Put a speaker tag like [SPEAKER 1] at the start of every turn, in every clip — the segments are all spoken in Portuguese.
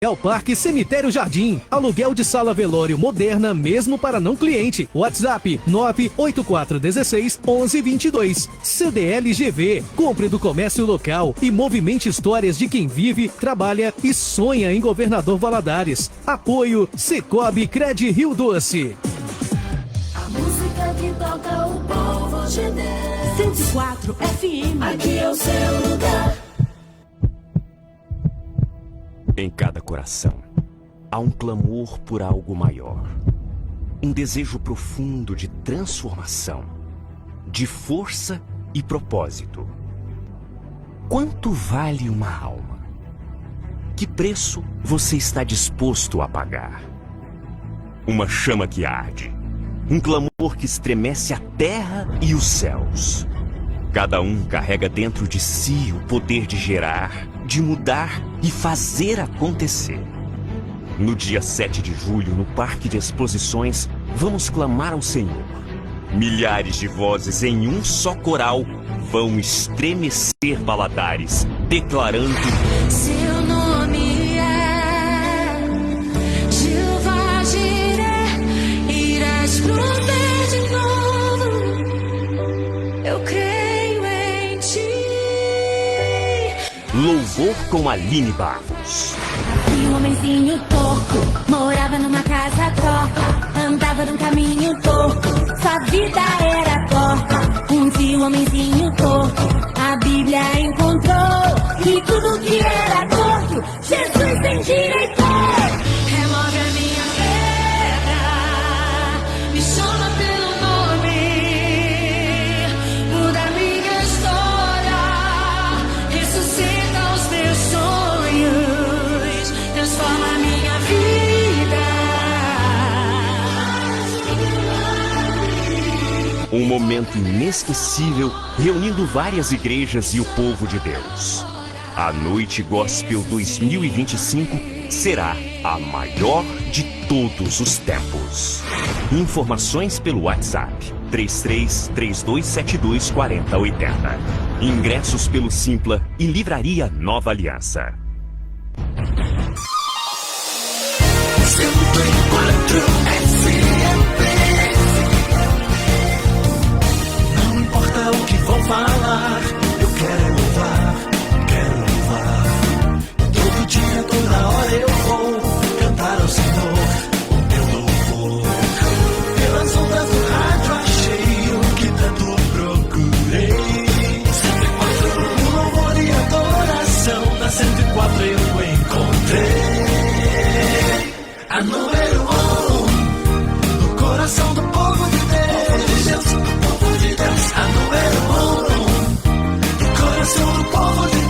[SPEAKER 1] É o Parque Cemitério Jardim. Aluguel de sala velório moderna mesmo para não cliente. WhatsApp 98416-1122. CDLGV. Compre do comércio local e movimente histórias de quem vive, trabalha e sonha em Governador Valadares. Apoio Cicobi Cred Rio Doce.
[SPEAKER 2] A música que toca o povo de Deus.
[SPEAKER 3] 104 FM.
[SPEAKER 2] Aqui é o seu lugar.
[SPEAKER 4] Em cada coração, há um clamor por algo maior. Um desejo profundo de transformação, de força e propósito. Quanto vale uma alma? Que preço você está disposto a pagar? Uma chama que arde. Um clamor que estremece a terra e os céus. Cada um carrega dentro de si o poder de gerar, de mudar e fazer acontecer. No dia 7 de julho, no Parque de Exposições, vamos clamar ao Senhor. Milhares de vozes em um só coral vão estremecer paladares, declarando:
[SPEAKER 2] Seu nome é Jeová Jireh, irás prover de novo. Eu creio em ti.
[SPEAKER 4] Louvor com Aline Barros.
[SPEAKER 3] E um homenzinho torto morava numa casa torta, andava num caminho torto, sua vida era torta. Um dia o homenzinho torto a Bíblia encontrou, e tudo que era torto Jesus endireitou.
[SPEAKER 2] Remove a minha pedra, me chama pelo nome, muda a minha história, ressuscita os meus sonhos, transforma a minha vida.
[SPEAKER 4] Um momento inesquecível reunindo várias igrejas e o povo de Deus. A Noite Gospel 2025 será a maior de todos os tempos. Informações pelo WhatsApp 33-3272-4080. Ingressos pelo Simpla e Livraria Nova Aliança.
[SPEAKER 2] 104 FM.
[SPEAKER 5] Não importa o que vão falar, eu quero louvar, quero louvar. Todo dia, toda hora eu vou cantar ao Senhor o meu louvor. Pelas ondas do rádio achei o que tanto procurei. 104, o louvor e adoração, na 104 eu encontrei. A número 1 no coração do povo de Deus, do povo de Deus. A número 1 no coração do povo de Deus.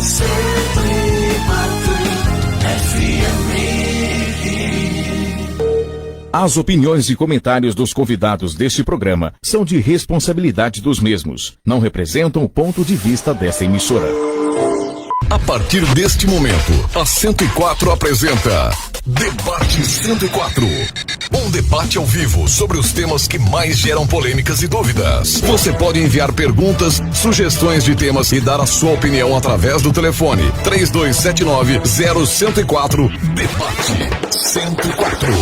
[SPEAKER 5] 104 FM.
[SPEAKER 6] As opiniões e comentários dos convidados deste programa são de responsabilidade dos mesmos. Não representam o ponto de vista desta emissora.
[SPEAKER 7] A partir deste momento, a 104 apresenta Debate 104. Um debate ao vivo sobre os temas que mais geram polêmicas e dúvidas. Você pode enviar perguntas, sugestões de temas e dar a sua opinião através do telefone 3279-0104. Debate 104.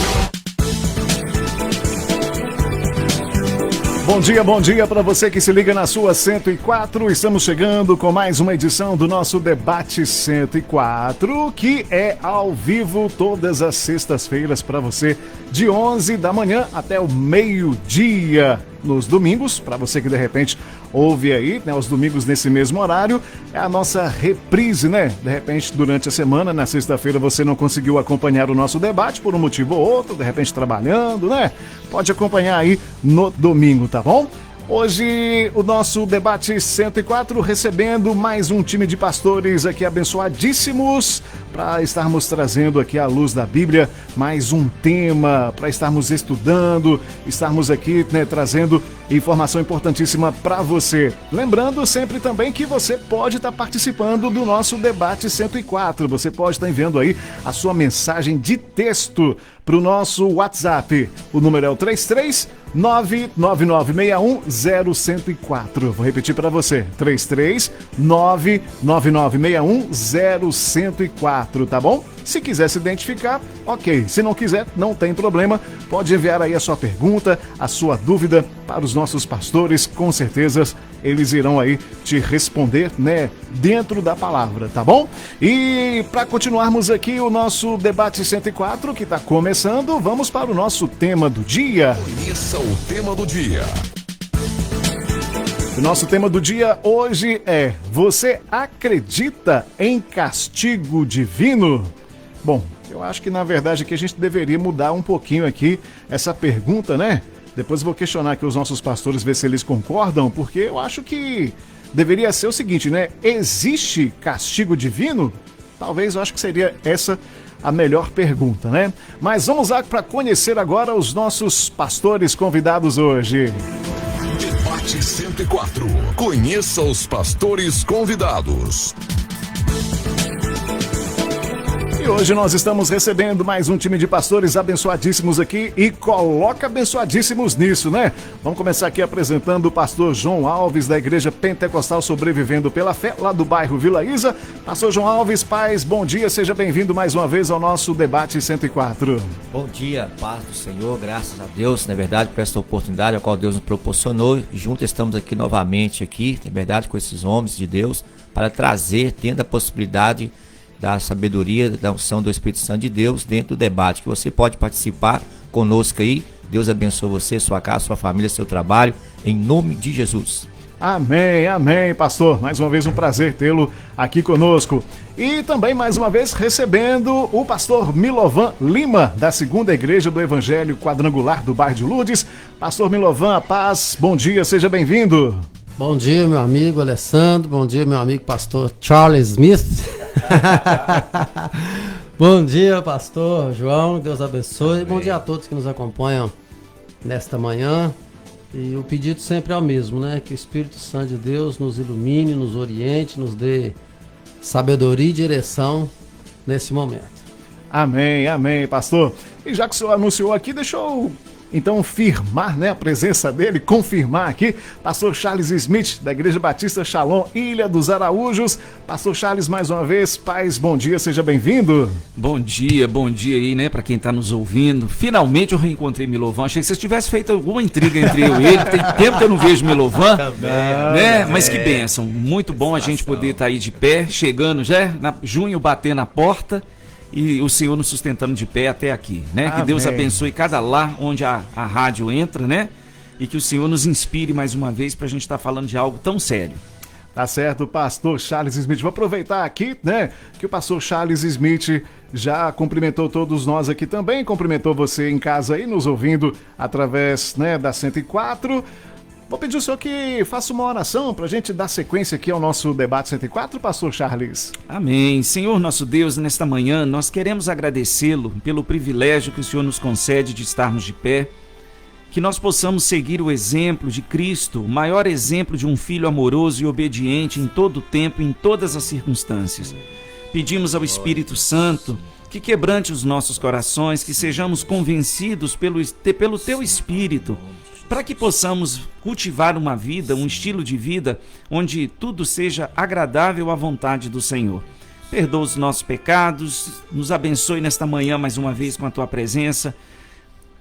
[SPEAKER 8] Bom dia para você que se liga na sua 104. Estamos chegando com mais uma edição do nosso Debate 104, que é ao vivo todas as sextas-feiras para você, de 11 da manhã até o meio-dia. Nos domingos, para você que de repente ouve aí, né, os domingos nesse mesmo horário, é a nossa reprise, né? De repente, durante a semana, na sexta-feira, você não conseguiu acompanhar o nosso debate por um motivo ou outro, de repente trabalhando, né? Pode acompanhar aí no domingo, tá bom? Hoje, o nosso Debate 104, recebendo mais um time de pastores aqui abençoadíssimos, para estarmos trazendo aqui à luz da Bíblia mais um tema, para estarmos estudando, estarmos aqui, né, trazendo informação importantíssima para você. Lembrando sempre também que você pode estar participando do nosso Debate 104, você pode estar enviando aí a sua mensagem de texto para o nosso WhatsApp. O número é o 33 999610104. Vou repetir para você, 33999610104, tá bom? Se quiser se identificar, ok. Se não quiser, não tem problema. Pode enviar aí a sua pergunta, a sua dúvida para os nossos pastores. Com certeza eles irão aí te responder, né, dentro da palavra, tá bom? E para continuarmos aqui o nosso debate 104, que está começando, vamos para o nosso tema do dia.
[SPEAKER 7] Conheça o tema do dia.
[SPEAKER 8] O nosso tema do dia hoje é: você acredita em castigo divino? Bom, eu acho que na verdade aqui a gente deveria mudar um pouquinho aqui essa pergunta, né? Depois eu vou questionar aqui os nossos pastores, ver se eles concordam, porque eu acho que deveria ser o seguinte, né? Existe castigo divino? Talvez eu acho que seria essa a melhor pergunta, né? Mas vamos lá para conhecer agora os nossos pastores convidados hoje.
[SPEAKER 7] Debate 104. Conheça os pastores convidados.
[SPEAKER 8] E hoje nós estamos recebendo mais um time de pastores abençoadíssimos aqui e coloca abençoadíssimos nisso, né? Vamos começar aqui apresentando o pastor João Alves, da Igreja Pentecostal Sobrevivendo pela Fé, lá do bairro Vila Isa. Pastor João Alves, paz, bom dia, seja bem-vindo mais uma vez ao nosso Debate 104.
[SPEAKER 9] Bom dia, paz do Senhor, graças a Deus, na verdade, por essa oportunidade a qual Deus nos proporcionou. Juntos estamos aqui novamente, na verdade, com esses homens de Deus, para trazer, tendo a possibilidade da sabedoria, da unção do Espírito Santo de Deus dentro do debate, que você pode participar conosco aí. Deus abençoe você, sua casa, sua família, seu trabalho, em nome de Jesus.
[SPEAKER 8] Amém, amém, pastor. Mais uma vez um prazer tê-lo aqui conosco. E também mais uma vez recebendo o pastor Milovan Lima, da Segunda Igreja do Evangelho Quadrangular do bairro de Lourdes. Pastor Milovan, a paz, bom dia, seja bem-vindo.
[SPEAKER 10] Bom dia, meu amigo Alessandro, bom dia, meu amigo pastor Charles Smith. Bom dia, pastor João, Deus abençoe. Amém. Bom dia a todos que nos acompanham nesta manhã. E o pedido sempre é o mesmo, né? Que o Espírito Santo de Deus nos ilumine, nos oriente, nos dê sabedoria e direção nesse momento.
[SPEAKER 8] Amém, amém, pastor. E já que o senhor anunciou aqui, deixa eu então firmar, né, a presença dele, confirmar aqui, pastor Charles Smith, da Igreja Batista Shalom, Ilha dos Araújos. Pastor Charles, mais uma vez, paz, bom dia, seja bem-vindo.
[SPEAKER 11] Bom dia aí, né, pra quem tá nos ouvindo. Finalmente eu reencontrei Milovan, achei que vocês tivessem feito alguma intriga entre eu e ele, tem tempo que eu não vejo Milovan, né, mas que bênção, muito bom a gente poder estar aí de pé, chegando já, junho bater na porta, e o Senhor nos sustentando de pé até aqui, né? Amém. Que Deus abençoe cada lar onde a rádio entra, né? E que o Senhor nos inspire mais uma vez para a gente estar falando de algo tão sério.
[SPEAKER 8] Tá certo, pastor Charles Smith. Vou aproveitar aqui, né, que o pastor Charles Smith já cumprimentou todos nós aqui também, cumprimentou você em casa aí, nos ouvindo através, né, da 104. Vou pedir ao senhor que faça uma oração para a gente dar sequência aqui ao nosso Debate 104, pastor Charles.
[SPEAKER 11] Amém. Senhor nosso Deus, nesta manhã nós queremos agradecê-lo pelo privilégio que o Senhor nos concede de estarmos de pé, que nós possamos seguir o exemplo de Cristo, o maior exemplo de um filho amoroso e obediente em todo o tempo, em todas as circunstâncias. Pedimos ao Espírito Santo que quebrante os nossos corações, que sejamos convencidos pelo Teu Espírito, para que possamos cultivar uma vida, um estilo de vida, onde tudo seja agradável à vontade do Senhor. Perdoa os nossos pecados, nos abençoe nesta manhã mais uma vez com a Tua presença.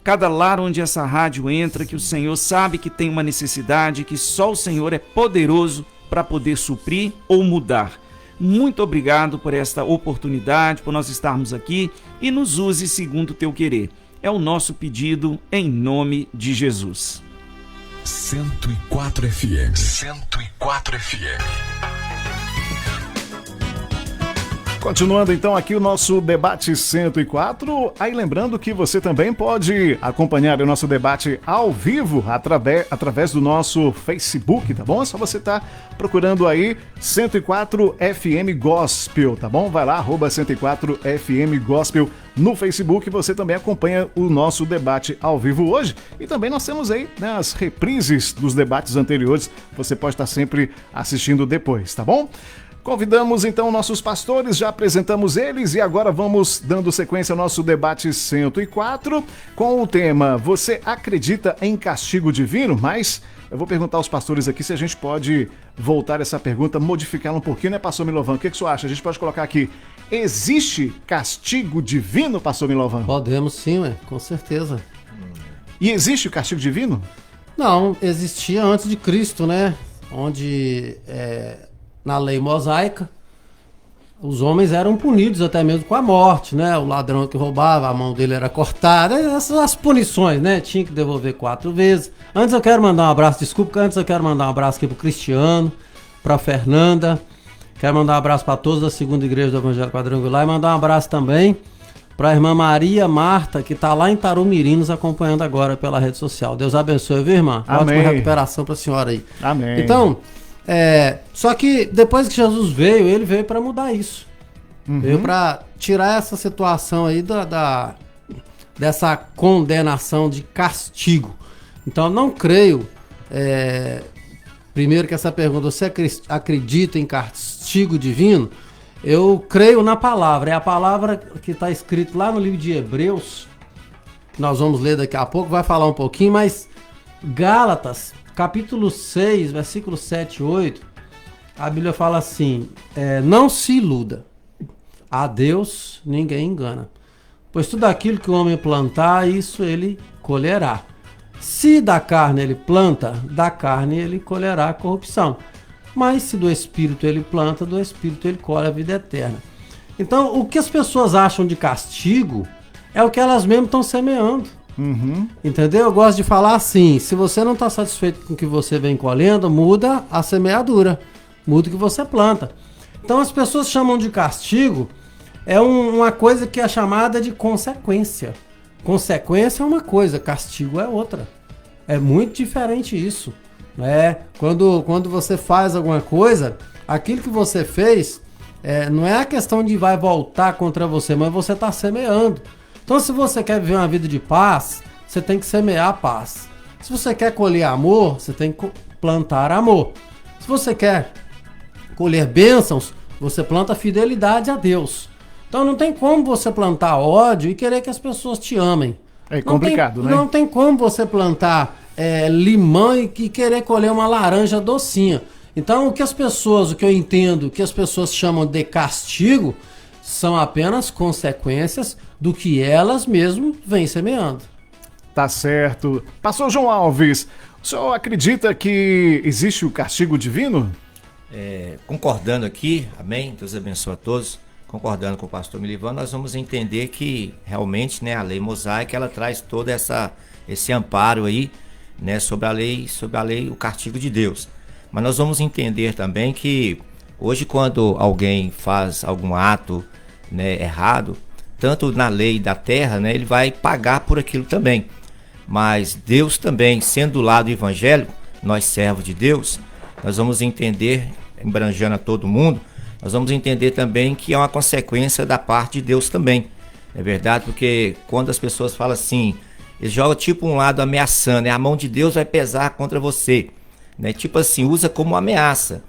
[SPEAKER 11] Cada lar onde essa rádio entra, que o Senhor sabe que tem uma necessidade, que só o Senhor é poderoso para poder suprir ou mudar. Muito obrigado por esta oportunidade, por nós estarmos aqui, e nos use segundo o Teu querer. É o nosso pedido em nome de Jesus.
[SPEAKER 7] 104 FM. 104 FM.
[SPEAKER 8] Continuando então aqui o nosso Debate 104, aí lembrando que você também pode acompanhar o nosso debate ao vivo através do nosso Facebook, tá bom? É só você estar procurando aí 104 FM Gospel, tá bom? Vai lá, @104 FM Gospel no Facebook, você também acompanha o nosso debate ao vivo hoje. E também nós temos aí, né, as reprises dos debates anteriores, você pode estar sempre assistindo depois, tá bom? Convidamos então nossos pastores, já apresentamos eles e agora vamos dando sequência ao nosso debate 104 com o tema Você acredita em castigo divino? Mas eu vou perguntar aos pastores aqui se a gente pode voltar essa pergunta, modificá-la um pouquinho, né, pastor Milovan? O que você acha? A gente pode colocar aqui, existe castigo divino, pastor Milovan?
[SPEAKER 10] Podemos sim, com certeza.
[SPEAKER 8] E existe o castigo divino?
[SPEAKER 10] Não, existia antes de Cristo, né? Onde na lei mosaica os homens eram punidos até mesmo com a morte, né? O ladrão que roubava, a mão dele era cortada, essas as punições, né? Tinha que devolver 4 vezes. Antes eu quero mandar um abraço, antes eu quero mandar um abraço aqui pro Cristiano, pra Fernanda, quero mandar um abraço para todos da segunda igreja do Evangelho Quadrangular e mandar um abraço também para a irmã Maria Marta, que está lá em Tarumirim nos acompanhando agora pela rede social. Deus abençoe, viu, irmã?
[SPEAKER 8] Amém.
[SPEAKER 10] Ótima recuperação para a senhora aí.
[SPEAKER 8] Amém.
[SPEAKER 10] Então, só que depois que Jesus veio, ele veio para mudar isso. Veio para tirar essa situação aí dessa condenação de castigo. Então, não creio, primeiro que essa pergunta, você acredita em castigo divino? Eu creio na palavra, é a palavra que está escrito lá no livro de Hebreus, que nós vamos ler daqui a pouco, vai falar um pouquinho, mas Gálatas, capítulo 6, versículos 7 e 8, a Bíblia fala assim, não se iluda, a Deus ninguém engana, pois tudo aquilo que o homem plantar, isso ele colherá. Se da carne ele planta, da carne ele colherá a corrupção. Mas se do Espírito ele planta, do Espírito ele colhe a vida eterna. Então, o que as pessoas acham de castigo é o que elas mesmas estão semeando. Entendeu? Eu gosto de falar assim, se você não está satisfeito com o que você vem colhendo, muda a semeadura, muda o que você planta. Então, as pessoas chamam de castigo, uma coisa que é chamada de consequência. Consequência é uma coisa, castigo é outra. É muito diferente isso. Quando você faz alguma coisa, aquilo que você fez não é a questão de vai voltar contra você, mas você está semeando. Então, se você quer viver uma vida de paz, você tem que semear a paz. Se você quer colher amor, você tem que plantar amor. Se você quer colher bênçãos, você planta fidelidade a Deus. Então, não tem como você plantar ódio e querer que as pessoas te amem.
[SPEAKER 8] É complicado, né?
[SPEAKER 10] Não tem como você plantar limão e querer colher uma laranja docinha. Então, o que eu entendo, que as pessoas chamam de castigo, são apenas consequências do que elas mesmas vêm semeando.
[SPEAKER 8] Tá certo. Pastor João Alves, o senhor acredita que existe o castigo divino?
[SPEAKER 9] Concordando aqui, amém? Deus abençoe a todos. Concordando com o pastor Milivan, nós vamos entender que realmente, né, a lei mosaica, ela traz todo esse amparo aí, né, sobre a lei, o castigo de Deus. Mas nós vamos entender também que hoje, quando alguém faz algum ato, né, errado, tanto na lei da terra, né, ele vai pagar por aquilo também. Mas Deus também, sendo do lado evangélico, nós servos de Deus, nós vamos entender, embranjando a todo mundo, nós vamos entender também que é uma consequência da parte de Deus também. É verdade? Porque quando as pessoas falam assim, eles jogam tipo um lado ameaçando, né? A mão de Deus vai pesar contra você. Né? Tipo assim, usa como ameaça.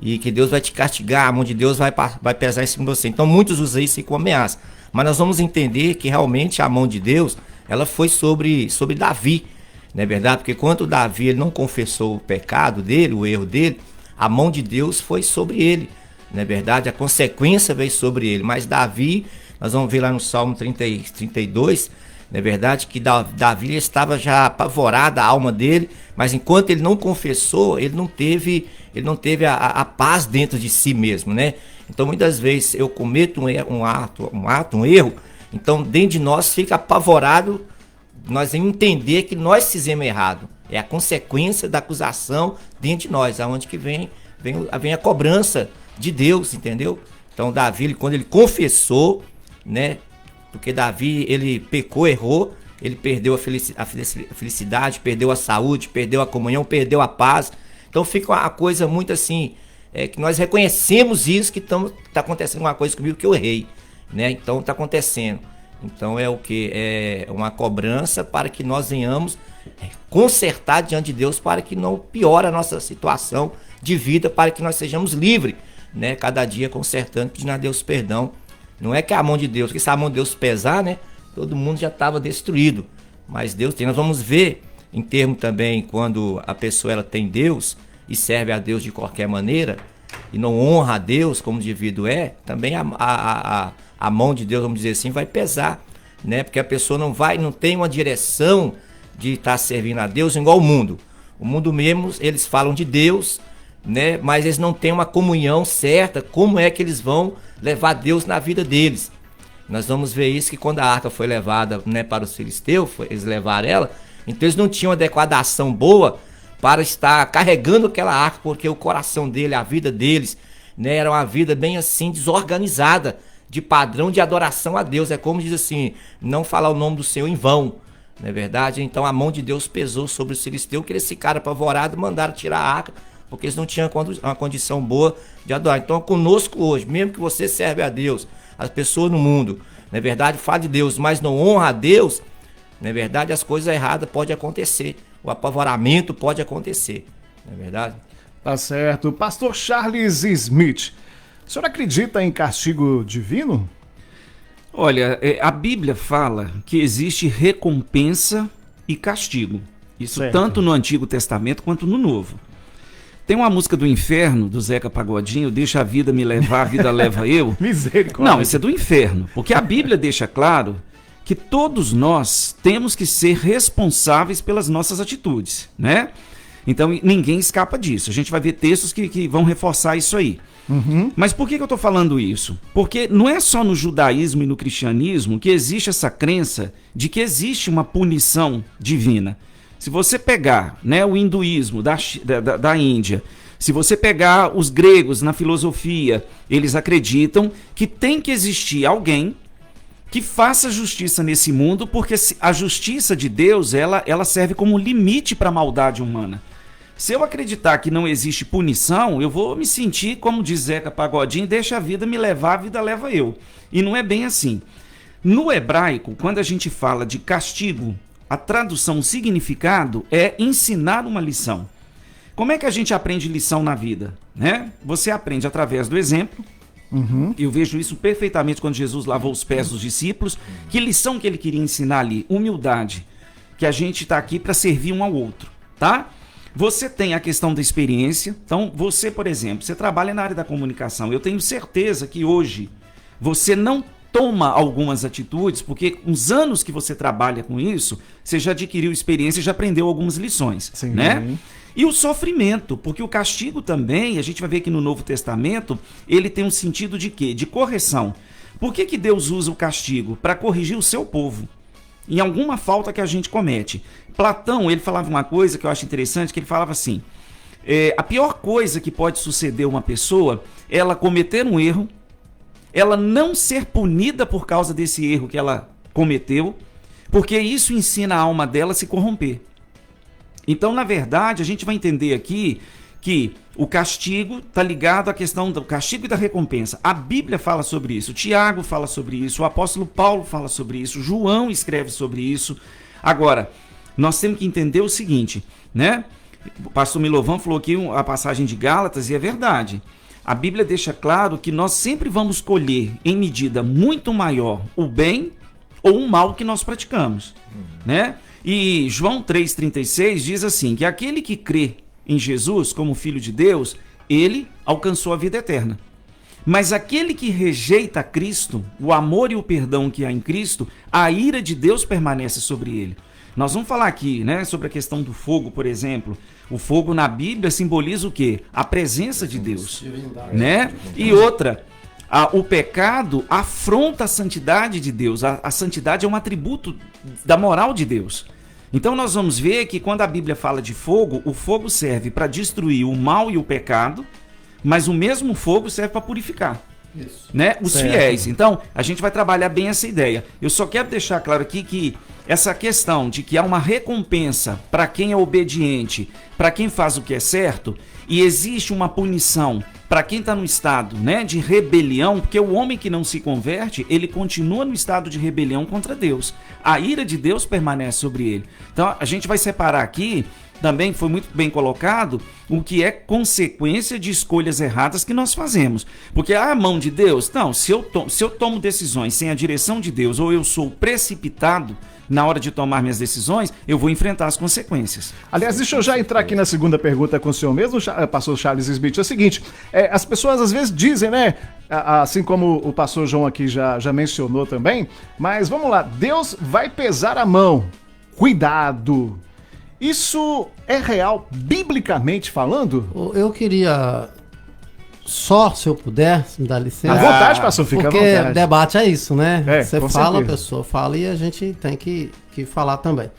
[SPEAKER 9] E que Deus vai te castigar, a mão de Deus vai pesar em cima de você. Então muitos usam isso como ameaça. Mas nós vamos entender que realmente a mão de Deus, ela foi sobre Davi. Não é verdade? Porque quando Davi ele não confessou o pecado dele, o erro dele, a mão de Deus foi sobre ele. Não é verdade? A consequência veio sobre ele. Mas Davi, nós vamos ver lá no Salmo 32, não é verdade? Que Davi estava já apavorado, a alma dele, mas enquanto ele não confessou, ele não teve a paz dentro de si mesmo, né? Então muitas vezes eu cometo um erro, então dentro de nós fica apavorado, nós vamos entender que nós fizemos errado. É a consequência da acusação dentro de nós, aonde que vem a cobrança de Deus, entendeu? Então Davi, quando ele confessou, né? Porque Davi, ele pecou, errou, ele perdeu a felicidade, perdeu a saúde, perdeu a comunhão, perdeu a paz. Então fica uma coisa muito assim, que nós reconhecemos isso, que tá acontecendo uma coisa comigo que eu errei, né? Então tá acontecendo. Então é o que? É uma cobrança para que nós venhamos consertar diante de Deus, para que não piore a nossa situação de vida, para que nós sejamos livres, né? Cada dia consertando, pedindo a Deus perdão. Não é que a mão de Deus, porque se a mão de Deus pesar, né? Todo mundo já estava destruído. Mas Deus tem. Nós vamos ver em termos também, quando a pessoa ela tem Deus e serve a Deus de qualquer maneira e não honra a Deus como devido é, também a mão de Deus, vamos dizer assim, vai pesar, né? Porque a pessoa não tem uma direção de estar servindo a Deus igual o mundo. O mundo mesmo, eles falam de Deus, né? Mas eles não têm uma comunhão certa, como é que eles vão levar Deus na vida deles. Nós vamos ver isso, que quando a arca foi levada, né, para os filisteus, eles levaram ela, então eles não tinham adequação boa para estar carregando aquela arca, porque o coração dele, a vida deles, né, era uma vida bem assim, desorganizada, de padrão de adoração a Deus. É como diz assim, não falar o nome do Senhor em vão, não é verdade? Então a mão de Deus pesou sobre os filisteus, que eles ficaram apavorados e mandaram tirar a arca, porque eles não tinham uma condição boa de adorar. Então conosco hoje, mesmo que você serve a Deus, as pessoas no mundo, não é verdade, fala de Deus, mas não honra a Deus, não é verdade, as coisas erradas podem acontecer, o apavoramento pode acontecer, não é verdade?
[SPEAKER 8] Tá certo. Pastor Charles Smith, o senhor acredita em castigo divino?
[SPEAKER 11] Olha, a Bíblia fala que existe recompensa e castigo. Isso certo. Tanto no Antigo Testamento quanto no Novo. Tem uma música do Inferno, do Zeca Pagodinho, deixa a vida me levar, a vida leva eu.
[SPEAKER 8] Misericórdia.
[SPEAKER 11] Não, isso é do Inferno, porque a Bíblia deixa claro que todos nós temos que ser responsáveis pelas nossas atitudes, né? Então ninguém escapa disso. A gente vai ver textos que vão reforçar isso aí.
[SPEAKER 8] Uhum.
[SPEAKER 11] Mas por que eu estou falando isso? Porque não é só no judaísmo e no cristianismo que existe essa crença de que existe uma punição divina. Se você pegar, né, o hinduísmo da Índia, se você pegar os gregos na filosofia, eles acreditam que tem que existir alguém que faça justiça nesse mundo, porque a justiça de Deus ela serve como limite para a maldade humana. Se eu acreditar que não existe punição, eu vou me sentir, como diz Zeca Pagodinho, deixa a vida me levar, a vida leva eu. E não é bem assim. No hebraico, quando a gente fala de castigo, a tradução, o significado é ensinar uma lição. Como é que a gente aprende lição na vida, né? Você aprende através do exemplo.
[SPEAKER 8] Uhum.
[SPEAKER 11] Eu vejo isso perfeitamente quando Jesus lavou os pés dos discípulos. Que lição que ele queria ensinar ali? Humildade. Que a gente está aqui para servir um ao outro, tá? Você tem a questão da experiência. Então, você, por exemplo, você trabalha na área da comunicação. Eu tenho certeza que hoje você não toma algumas atitudes, porque uns anos que você trabalha com isso, você já adquiriu experiência e já aprendeu algumas lições,
[SPEAKER 8] sim,
[SPEAKER 11] né? E o sofrimento, porque o castigo também, a gente vai ver que no Novo Testamento, ele tem um sentido de quê? De correção. Por que Deus usa o castigo? Para corrigir o seu povo em alguma falta que a gente comete. Platão, ele falava uma coisa que eu acho interessante, que ele falava assim, a pior coisa que pode suceder a uma pessoa é ela cometer um erro, ela não ser punida por causa desse erro que ela cometeu, porque isso ensina a alma dela a se corromper. Então, na verdade, a gente vai entender aqui que o castigo está ligado à questão do castigo e da recompensa. A Bíblia fala sobre isso, Tiago fala sobre isso, o apóstolo Paulo fala sobre isso, João escreve sobre isso. Agora, nós temos que entender o seguinte, né? O pastor Milovan falou aqui a passagem de Gálatas, e é verdade. A Bíblia deixa claro que nós sempre vamos colher em medida muito maior o bem ou o mal que nós praticamos, né? E João 3,36 diz assim, que aquele que crê em Jesus como Filho de Deus, ele alcançou a vida eterna. Mas aquele que rejeita Cristo, o amor e o perdão que há em Cristo, a ira de Deus permanece sobre ele. Nós vamos falar aqui, né, sobre a questão do fogo, por exemplo. O fogo na Bíblia simboliza o quê? A presença de Deus, né? E outra, o pecado afronta a santidade de Deus. A santidade é um atributo da moral de Deus. Então nós vamos ver que quando a Bíblia fala de fogo, o fogo serve para destruir o mal e o pecado, mas o mesmo fogo serve para purificar. Isso. Né? Os certo. Fiéis. Então, a gente vai trabalhar bem essa ideia. Eu só quero deixar claro aqui que essa questão de que há uma recompensa para quem é obediente, para quem faz o que é certo, e existe uma punição para quem está no estado, né, de rebelião, porque o homem que não se converte, ele continua no estado de rebelião contra Deus. A ira de Deus permanece sobre ele. Então, a gente vai separar aqui também foi muito bem colocado o que é consequência de escolhas erradas que nós fazemos. Porque a mão de Deus, não, se eu tomo decisões sem a direção de Deus, ou eu sou precipitado na hora de tomar minhas decisões, eu vou enfrentar as consequências.
[SPEAKER 8] Aliás, deixa eu já entrar aqui na segunda pergunta com o senhor mesmo, pastor Charles Smith. É o seguinte, as pessoas às vezes dizem, né, assim como o pastor João aqui já mencionou também, mas vamos lá, Deus vai pesar a mão, cuidado. Isso é real, biblicamente falando?
[SPEAKER 10] Eu queria só, se eu puder, se me dá licença.
[SPEAKER 8] À vontade, pastor, fica à vontade.
[SPEAKER 10] Porque debate é isso, né? Você fala,
[SPEAKER 8] certeza.
[SPEAKER 10] a pessoa fala e a gente tem que falar também.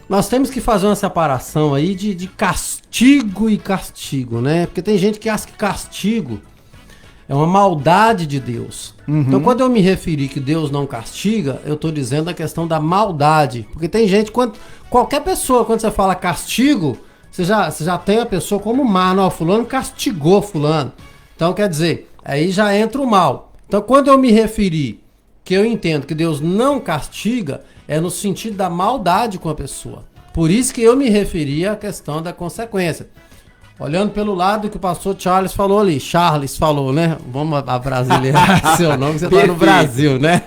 [SPEAKER 10] Nós temos que fazer uma separação aí de castigo e castigo, né? Porque tem gente que acha que castigo é uma maldade de Deus. Então, quando eu me referi que Deus não castiga, eu estou dizendo a questão da maldade. Porque tem gente, qualquer pessoa, quando você fala castigo, você já tem a pessoa como má. Não, fulano castigou fulano. Então, quer dizer, aí já entra o mal. Então, quando eu me referi que eu entendo que Deus não castiga, é no sentido da maldade com a pessoa. Por isso que eu me referi à questão da consequência. Olhando pelo lado que o pastor Charles falou ali. Charles falou, né? Vamos a brasileirar seu nome, você tá no Brasil, né?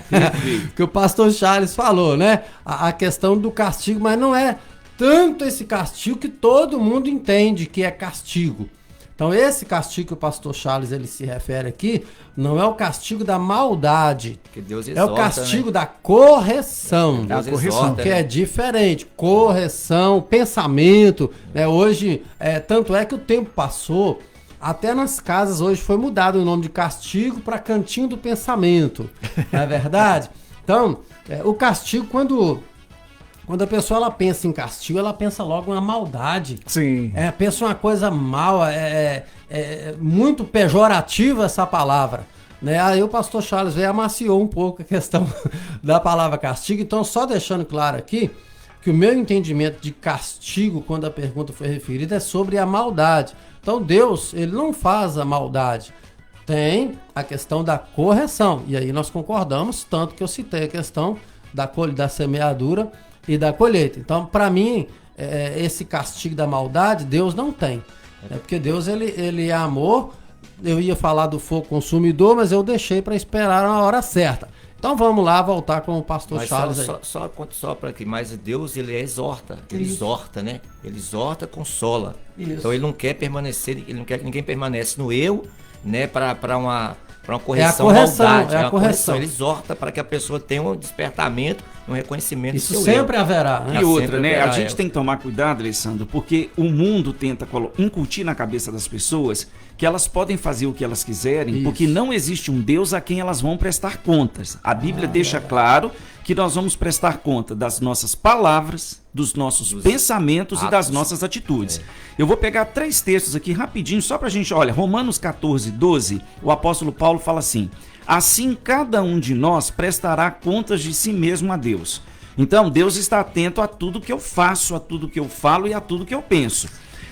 [SPEAKER 10] Que o pastor Charles falou, né? A questão do castigo, mas não é tanto esse castigo que todo mundo entende que é castigo. Então esse castigo que o pastor Charles ele se refere aqui, não é o castigo da maldade.
[SPEAKER 9] Que Deus exorta,
[SPEAKER 10] é o castigo, né, da correção.
[SPEAKER 9] Deus exorta,
[SPEAKER 10] que
[SPEAKER 9] né?
[SPEAKER 10] é diferente. Correção, pensamento. Né? Hoje, tanto é que o tempo passou, até nas casas hoje foi mudado o nome de castigo para cantinho do pensamento. Não é verdade? Então, o castigo, quando a pessoa ela pensa em castigo, ela pensa logo em uma maldade.
[SPEAKER 8] Sim.
[SPEAKER 10] Pensa uma coisa mal, muito pejorativa essa palavra. Né? Aí o pastor Charles veio amaciou um pouco a questão da palavra castigo. Então, só deixando claro aqui, que o meu entendimento de castigo, quando a pergunta foi referida, é sobre a maldade. Então, Deus, ele não faz a maldade. Tem a questão da correção. E aí nós concordamos, tanto que eu citei a questão da semeadura e da colheita. Então, para mim, esse castigo da maldade, Deus não tem. Porque Deus, ele é amor. Eu ia falar do fogo consumidor, mas eu deixei para esperar a hora certa. Então, vamos lá, voltar com o pastor
[SPEAKER 9] mas
[SPEAKER 10] Charles aí.
[SPEAKER 9] Só para aqui, mas Deus, ele exorta, ele exorta, né? Ele exorta, consola.
[SPEAKER 10] Isso.
[SPEAKER 9] Então, ele não quer permanecer, ele não quer que ninguém permaneça no eu, né? Para uma correção, maldade.
[SPEAKER 10] É a correção.
[SPEAKER 9] Ele exorta para que a pessoa tenha um despertamento, um reconhecimento.
[SPEAKER 10] Isso sempre haverá, né?
[SPEAKER 11] E outra, né? A gente tem que tomar cuidado, Alessandro, porque o mundo tenta incutir na cabeça das pessoas que elas podem fazer o que elas quiserem,
[SPEAKER 10] Isso.
[SPEAKER 11] porque não existe um Deus a quem elas vão prestar contas. A Bíblia deixa claro que nós vamos prestar conta das nossas palavras, dos nossos pensamentos e das nossas atitudes. Eu vou pegar 3 textos aqui rapidinho, só pra gente, olha, Romanos 14, 12, o apóstolo Paulo fala assim: assim cada um de nós prestará contas de si mesmo a Deus. Então, Deus está atento a tudo que eu faço, a tudo que eu falo e a tudo que eu penso.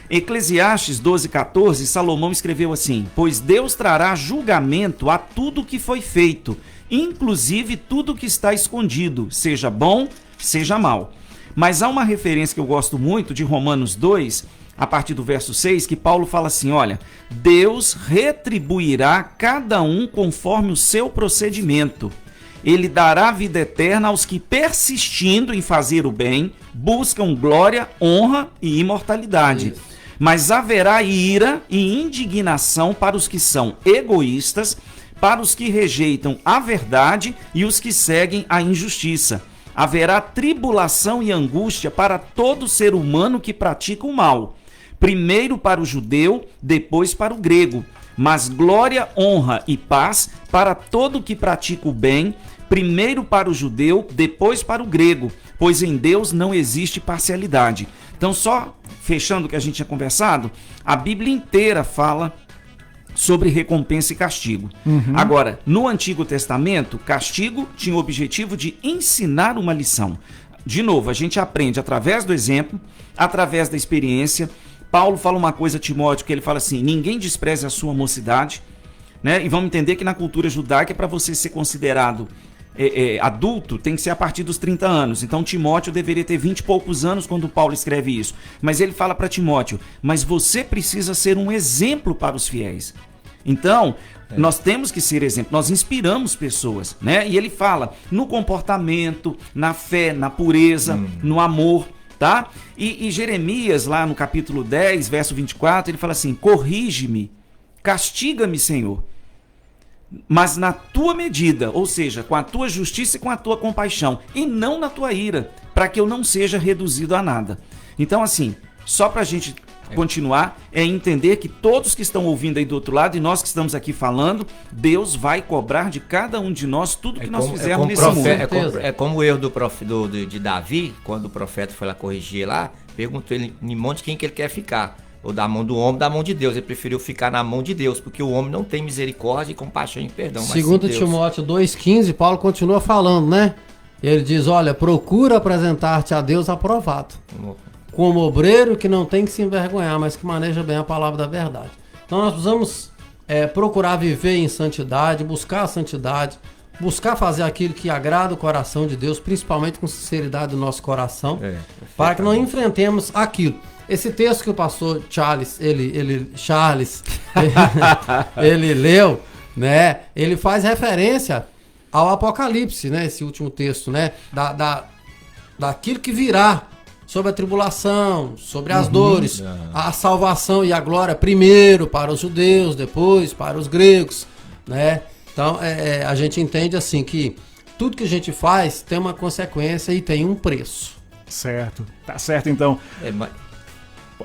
[SPEAKER 11] Eclesiastes 12, 14, Salomão escreveu assim: pois Deus trará julgamento a tudo que foi feito, inclusive tudo que está escondido, seja bom, seja mal. Mas há uma referência que eu gosto muito de Romanos 2, a partir do verso 6, que Paulo fala assim, olha, Deus retribuirá cada um conforme o seu procedimento. Ele dará vida eterna aos que, persistindo em fazer o bem, buscam glória, honra e imortalidade. Isso. Mas haverá ira e indignação para os que são egoístas, para os que rejeitam a verdade e os que seguem a injustiça. Haverá tribulação e angústia para todo ser humano que pratica o mal. Primeiro para o judeu, depois para o grego. Mas glória, honra e paz para todo que pratica o bem, primeiro para o judeu, depois para o grego, pois em Deus não existe parcialidade. Então, só fechando o que a gente tinha conversado, a Bíblia inteira fala sobre recompensa e castigo. Agora, no Antigo Testamento, castigo tinha o objetivo de ensinar uma lição. De novo, a gente aprende através do exemplo, através da experiência. Paulo fala uma coisa a Timóteo, que ele fala assim, ninguém despreze a sua mocidade, né? E vamos entender que na cultura judaica, para você ser considerado adulto tem que ser a partir dos 30 anos. Então Timóteo deveria ter 20 e poucos anos quando Paulo escreve isso. Mas ele fala para Timóteo, mas você precisa ser um exemplo para os fiéis. Então, nós temos que ser exemplo, nós inspiramos pessoas, né? E ele fala no comportamento, na fé, na pureza, no amor, tá? E Jeremias, lá no capítulo 10, verso 24, ele fala assim, corrige-me, castiga-me, Senhor, mas na tua medida, ou seja, com a tua justiça e com a tua compaixão, e não na tua ira, para que eu não seja reduzido a nada. Então, assim, só para a gente continuar, é entender que todos que estão ouvindo aí do outro lado, e nós que estamos aqui falando, Deus vai cobrar de cada um de nós tudo que nós fizermos nesse mundo.
[SPEAKER 9] É como o erro de Davi, quando o profeta foi lá corrigir lá, perguntou ele em mão de quem que ele quer ficar. Ou da mão do homem, da mão de Deus. Ele preferiu ficar na mão de Deus, porque o homem não tem misericórdia e compaixão e perdão.
[SPEAKER 10] Segundo Timóteo 2,15, Paulo continua falando, né? Ele diz, olha, procura apresentar-te a Deus aprovado, como obreiro que não tem que se envergonhar, mas que maneja bem a palavra da verdade. Então nós precisamos procurar viver em santidade, buscar a santidade, buscar fazer aquilo que agrada o coração de Deus, principalmente com sinceridade do nosso coração, para que não enfrentemos aquilo. Esse texto que o pastor Charles, ele leu, né? Ele faz referência ao Apocalipse, né? Esse último texto, né? Daquilo que virá sobre a tribulação, sobre as dores, a salvação e a glória primeiro para os judeus, depois para os gregos, né? Então a gente entende assim que tudo que a gente faz tem uma consequência e tem um preço.
[SPEAKER 8] Certo, tá certo então.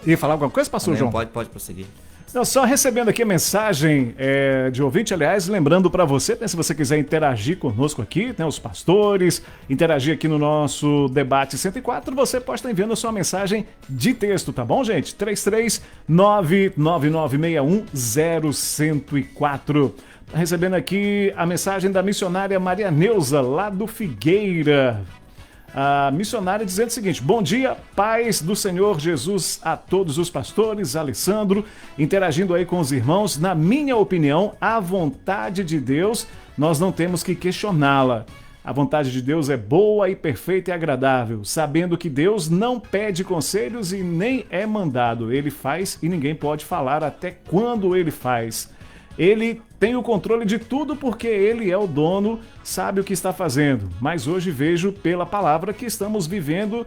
[SPEAKER 8] Ia falar alguma coisa, pastor João?
[SPEAKER 9] Pode prosseguir.
[SPEAKER 8] Não, só recebendo aqui a mensagem de ouvinte, aliás, lembrando para você, né, se você quiser interagir conosco aqui, né, os pastores, interagir aqui no nosso debate 104, você pode estar enviando a sua mensagem de texto, tá bom, gente? 33999610104. Tá recebendo aqui a mensagem da missionária Maria Neuza, lá do Figueira. A missionária dizendo o seguinte: bom dia, paz do Senhor Jesus a todos os pastores, Alessandro, interagindo aí com os irmãos. Na minha opinião, a vontade de Deus, nós não temos que questioná-la. A vontade de Deus é boa e perfeita e agradável, sabendo que Deus não pede conselhos e nem é mandado. Ele faz e ninguém pode falar até quando ele faz. Ele tem o controle de tudo porque ele é o dono, sabe o que está fazendo. Mas hoje vejo pela palavra que estamos vivendo,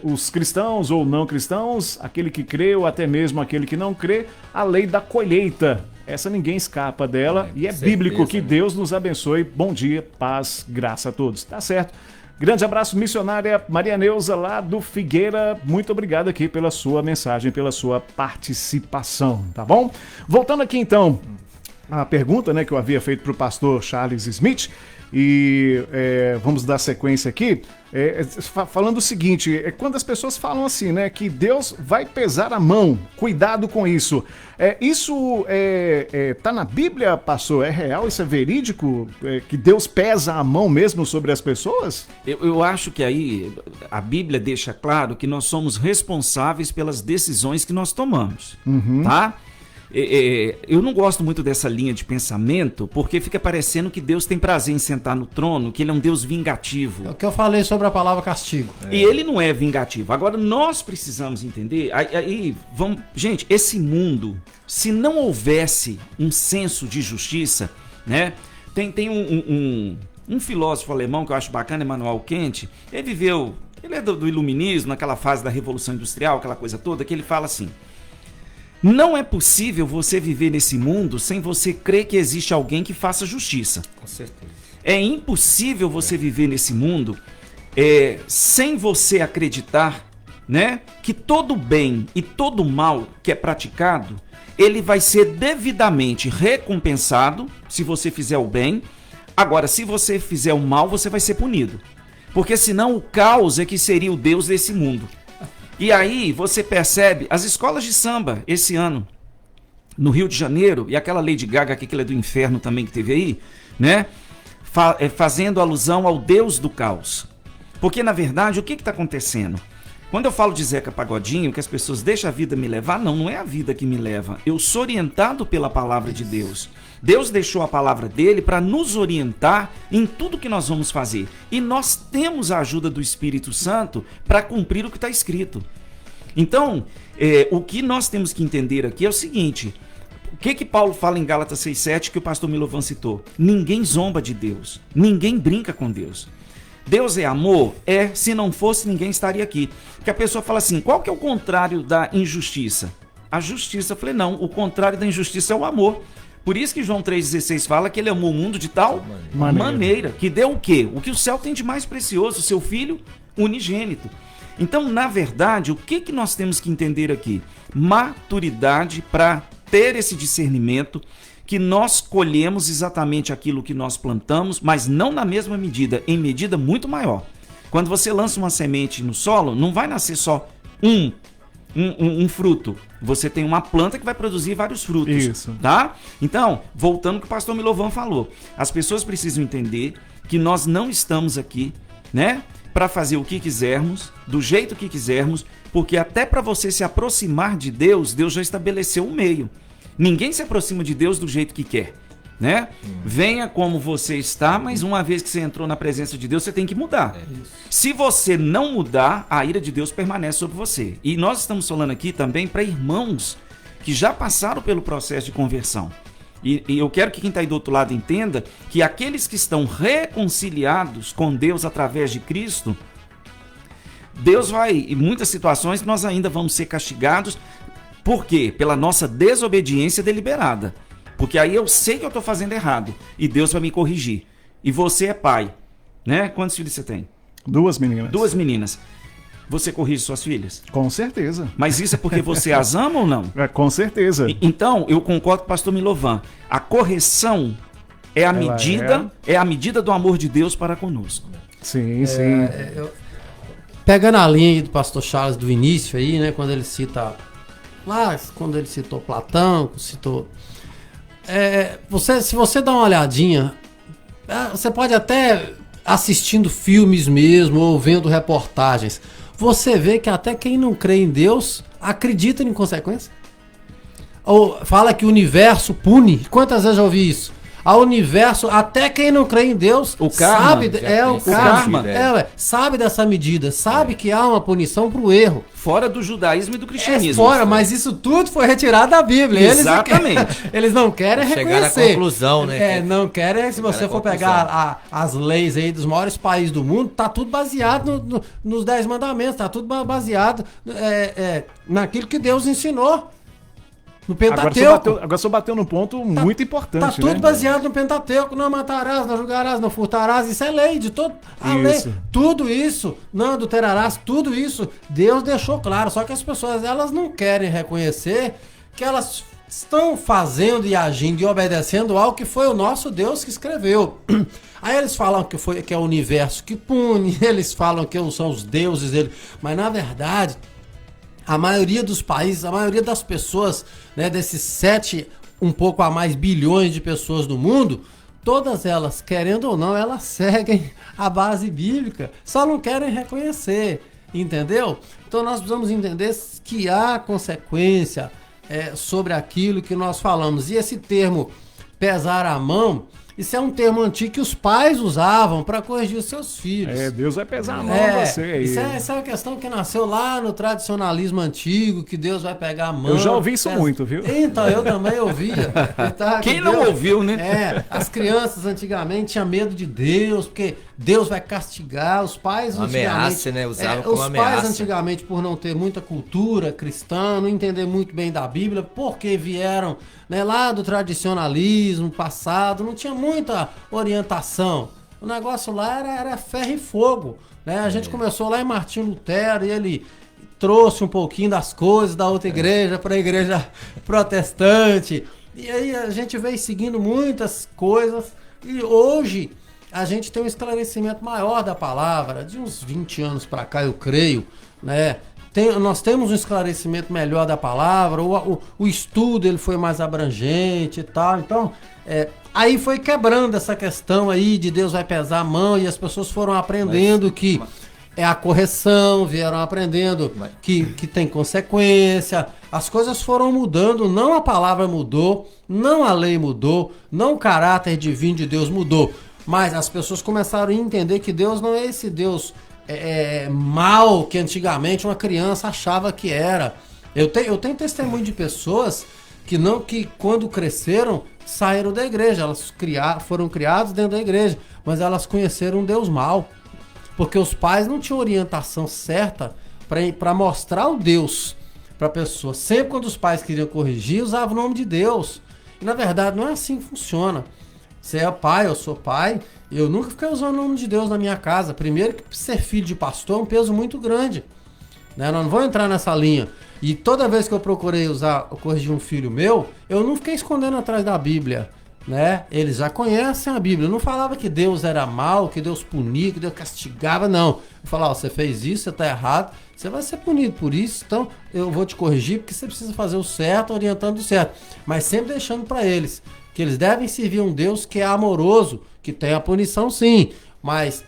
[SPEAKER 8] os cristãos ou não cristãos, aquele que crê ou até mesmo aquele que não crê, a lei da colheita. Essa ninguém escapa dela e é bíblico. Que Deus nos abençoe. Bom dia, paz, graça a todos. Tá certo. Grande abraço, missionária Maria Neuza, lá do Figueira. Muito obrigado aqui pela sua mensagem, pela sua participação, tá bom? Voltando aqui então, a pergunta, né, que eu havia feito para o pastor Charles Smith, e vamos dar sequência aqui, falando o seguinte: quando as pessoas falam assim, né, que Deus vai pesar a mão, cuidado com isso. Isso tá na Bíblia, pastor? É real? Isso é verídico? Que Deus pesa a mão mesmo sobre as pessoas?
[SPEAKER 11] Eu acho que aí a Bíblia deixa claro que nós somos responsáveis pelas decisões que nós tomamos, tá? Eu não gosto muito dessa linha de pensamento, porque fica parecendo que Deus tem prazer em sentar no trono, que ele é um Deus vingativo.
[SPEAKER 10] É o que eu falei sobre a palavra castigo.
[SPEAKER 11] E ele não é vingativo. Agora, nós precisamos entender, gente, esse mundo, se não houvesse um senso de justiça, né? Tem um filósofo alemão que eu acho bacana, Immanuel Kant. Ele é do iluminismo, naquela fase da Revolução Industrial, aquela coisa toda, que ele fala assim: não é possível você viver nesse mundo sem você crer que existe alguém que faça justiça.
[SPEAKER 9] Com certeza.
[SPEAKER 11] É impossível você viver nesse mundo sem você acreditar, né, que todo bem e todo mal que é praticado, ele vai ser devidamente recompensado se você fizer o bem. Agora, se você fizer o mal, você vai ser punido. Porque senão o caos é que seria o Deus desse mundo. E aí você percebe as escolas de samba esse ano no Rio de Janeiro, e aquela Lady Gaga, que é do inferno também que teve aí, né? Fazendo alusão ao Deus do caos. Porque na verdade o que está acontecendo? Quando eu falo de Zeca Pagodinho, que as pessoas deixam a vida me levar, não é a vida que me leva. Eu sou orientado pela palavra de Deus. Deus deixou a palavra dele para nos orientar em tudo que nós vamos fazer. E nós temos a ajuda do Espírito Santo para cumprir o que está escrito. Então, o que nós temos que entender aqui é o seguinte: o que Paulo fala em Gálatas 6,7 que o pastor Milovan citou? Ninguém zomba de Deus, ninguém brinca com Deus. Deus é amor? Se não fosse, ninguém estaria aqui. Porque a pessoa fala assim, qual que é o contrário da injustiça? A justiça. Eu falei, não, o contrário da injustiça é o amor. Por isso que João 3,16 fala que ele amou o mundo de tal maneira que deu o quê? O que o céu tem de mais precioso, o seu filho unigênito. Então, na verdade, o que nós temos que entender aqui? Maturidade para ter esse discernimento, que nós colhemos exatamente aquilo que nós plantamos, mas não na mesma medida, em medida muito maior. Quando você lança uma semente no solo, não vai nascer só um fruto. Você tem uma planta que vai produzir vários frutos.
[SPEAKER 8] Isso.
[SPEAKER 11] Tá? Então, voltando ao que o pastor Milovan falou, as pessoas precisam entender que nós não estamos aqui, né, para fazer o que quisermos, do jeito que quisermos, porque até para você se aproximar de Deus, Deus já estabeleceu um meio. Ninguém se aproxima de Deus do jeito que quer, né? Venha como você está, mas uma vez que você entrou na presença de Deus, você tem que mudar. Se você não mudar, a ira de Deus permanece sobre você. E nós estamos falando aqui também para irmãos que já passaram pelo processo de conversão. E eu quero que quem está aí do outro lado entenda que aqueles que estão reconciliados com Deus através de Cristo, Deus vai, em muitas situações, nós ainda vamos ser castigados. Por quê? Pela nossa desobediência deliberada. Porque aí eu sei que eu estou fazendo errado e Deus vai me corrigir. E você é pai, né? Quantos filhos você tem?
[SPEAKER 8] 2 meninas.
[SPEAKER 11] 2 meninas. Você corrige suas filhas?
[SPEAKER 8] Com certeza.
[SPEAKER 11] Mas isso é porque você as ama ou não?
[SPEAKER 8] Com certeza.
[SPEAKER 11] Então, eu concordo com o pastor Milovan. A correção é a medida do amor de Deus para conosco.
[SPEAKER 8] Sim, sim.
[SPEAKER 10] Pegando a linha aí do pastor Charles do início aí, né? Quando ele cita... Lá, quando ele citou Platão, citou... se você dá uma olhadinha, você pode até assistindo filmes mesmo, ou vendo reportagens, você vê que até quem não crê em Deus acredita em consequência. Ou fala que o universo pune. Quantas vezes eu ouvi isso? Ao universo, até quem não crê em Deus,
[SPEAKER 11] o karma,
[SPEAKER 10] sabe, sabe dessa medida, sabe que há uma punição para o erro.
[SPEAKER 11] Fora do judaísmo e do cristianismo.
[SPEAKER 10] Mas isso tudo foi retirado da Bíblia.
[SPEAKER 11] Exatamente.
[SPEAKER 10] Eles não querem reconhecer.
[SPEAKER 9] Chegar à conclusão, né?
[SPEAKER 10] Não querem, se você for pegar as leis aí dos maiores países do mundo, tá tudo baseado nos 10 mandamentos, tá tudo baseado naquilo que Deus ensinou. No Pentateuco.
[SPEAKER 8] Agora só bateu num ponto muito importante.
[SPEAKER 10] Tá tudo baseado no Pentateuco. Não matarás, não julgarás, não furtarás. Isso é lei de todo. A lei, tudo isso, não adulterarás, tudo isso Deus deixou claro. Só que as pessoas, elas não querem reconhecer que elas estão fazendo e agindo e obedecendo ao que foi o nosso Deus que escreveu. Aí eles falam que é o universo que pune, eles falam que são os deuses dele, mas na verdade a maioria dos países, a maioria das pessoas, né, desses 7, um pouco a mais bilhões de pessoas do mundo, todas elas, querendo ou não, elas seguem a base bíblica, só não querem reconhecer, entendeu? Então nós precisamos entender que há consequência sobre aquilo que nós falamos. E esse termo, pesar a mão, isso é um termo antigo que os pais usavam para corrigir os seus filhos.
[SPEAKER 8] Deus vai pesar a mão em você aí.
[SPEAKER 10] Isso é uma questão que nasceu lá no tradicionalismo antigo, que Deus vai pegar a mão.
[SPEAKER 8] Eu já ouvi isso muito, viu?
[SPEAKER 10] Então, eu também ouvia.
[SPEAKER 11] Quem não ouviu, né?
[SPEAKER 10] As crianças antigamente tinham medo de Deus, porque Deus vai castigar. Os pais
[SPEAKER 9] ameaça, né? Usavam como ameaça.
[SPEAKER 10] Os pais antigamente, por não ter muita cultura cristã, não entender muito bem da Bíblia, porque vieram, né, lá do tradicionalismo passado, não tinha muita orientação. O negócio lá era ferro e fogo, né? A gente começou lá em Martinho Lutero e ele trouxe um pouquinho das coisas da outra igreja para a igreja protestante. E aí a gente veio seguindo muitas coisas e hoje a gente tem um esclarecimento maior da palavra, de uns 20 anos para cá, eu creio, né? Nós temos um esclarecimento melhor da palavra, o estudo ele foi mais abrangente e tal, então aí foi quebrando essa questão aí de Deus vai pesar a mão e as pessoas foram aprendendo que é a correção, vieram aprendendo que tem consequência. As coisas foram mudando, não a palavra mudou, não a lei mudou, não o caráter divino de Deus mudou. Mas as pessoas começaram a entender que Deus não é esse Deus mal que antigamente uma criança achava que era. Eu tenho testemunho de pessoas que quando cresceram, saíram da igreja. Elas foram criadas dentro da igreja, mas elas conheceram um Deus mau. Porque os pais não tinham orientação certa para mostrar o Deus para a pessoa. Sempre quando os pais queriam corrigir, usavam o nome de Deus. E na verdade não é assim que funciona. Você é pai, eu sou pai. Eu nunca fiquei usando o nome de Deus na minha casa. Primeiro que ser filho de pastor é um peso muito grande, né? Nós não vamos entrar nessa linha. E toda vez que eu procurei corrigir um filho meu, eu não fiquei escondendo atrás da Bíblia, né? Eles já conhecem a Bíblia. Eu não falava que Deus era mau, que Deus punia, que Deus castigava, não. Eu falava, você fez isso, você está errado, você vai ser punido por isso, então eu vou te corrigir porque você precisa fazer o certo, orientando o certo. Mas sempre deixando para eles que eles devem servir um Deus que é amoroso, que tem a punição sim, mas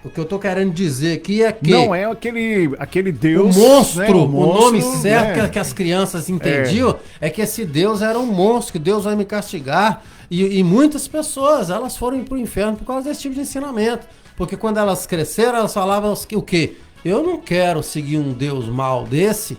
[SPEAKER 10] o que eu tô querendo dizer aqui é que...
[SPEAKER 8] Não é aquele Deus...
[SPEAKER 10] O monstro,
[SPEAKER 8] né?
[SPEAKER 10] o nome certo
[SPEAKER 8] né?
[SPEAKER 10] que as crianças entendiam é que esse Deus era um monstro, que Deus vai me castigar. E muitas pessoas, elas foram pro inferno por causa desse tipo de ensinamento. Porque quando elas cresceram, elas falavam o quê? Eu não quero seguir um Deus mal desse,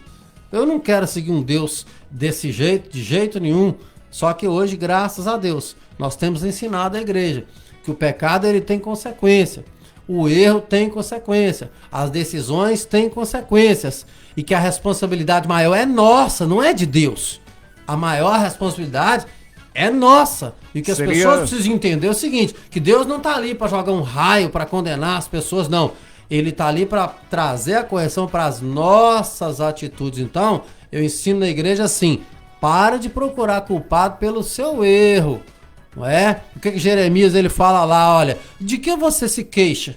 [SPEAKER 10] eu não quero seguir um Deus desse jeito, de jeito nenhum. Só que hoje, graças a Deus, nós temos ensinado à igreja que o pecado ele tem consequência. O erro tem consequência, as decisões têm consequências e que a responsabilidade maior é nossa, não é de Deus. A maior responsabilidade é nossa. E o que as pessoas precisam entender é o seguinte, que Deus não está ali para jogar um raio, para condenar as pessoas, não. Ele está ali para trazer a correção para as nossas atitudes. Então, eu ensino na igreja assim, para de procurar culpado pelo seu erro. Não é? O que Jeremias ele fala lá, olha, de que você se queixa?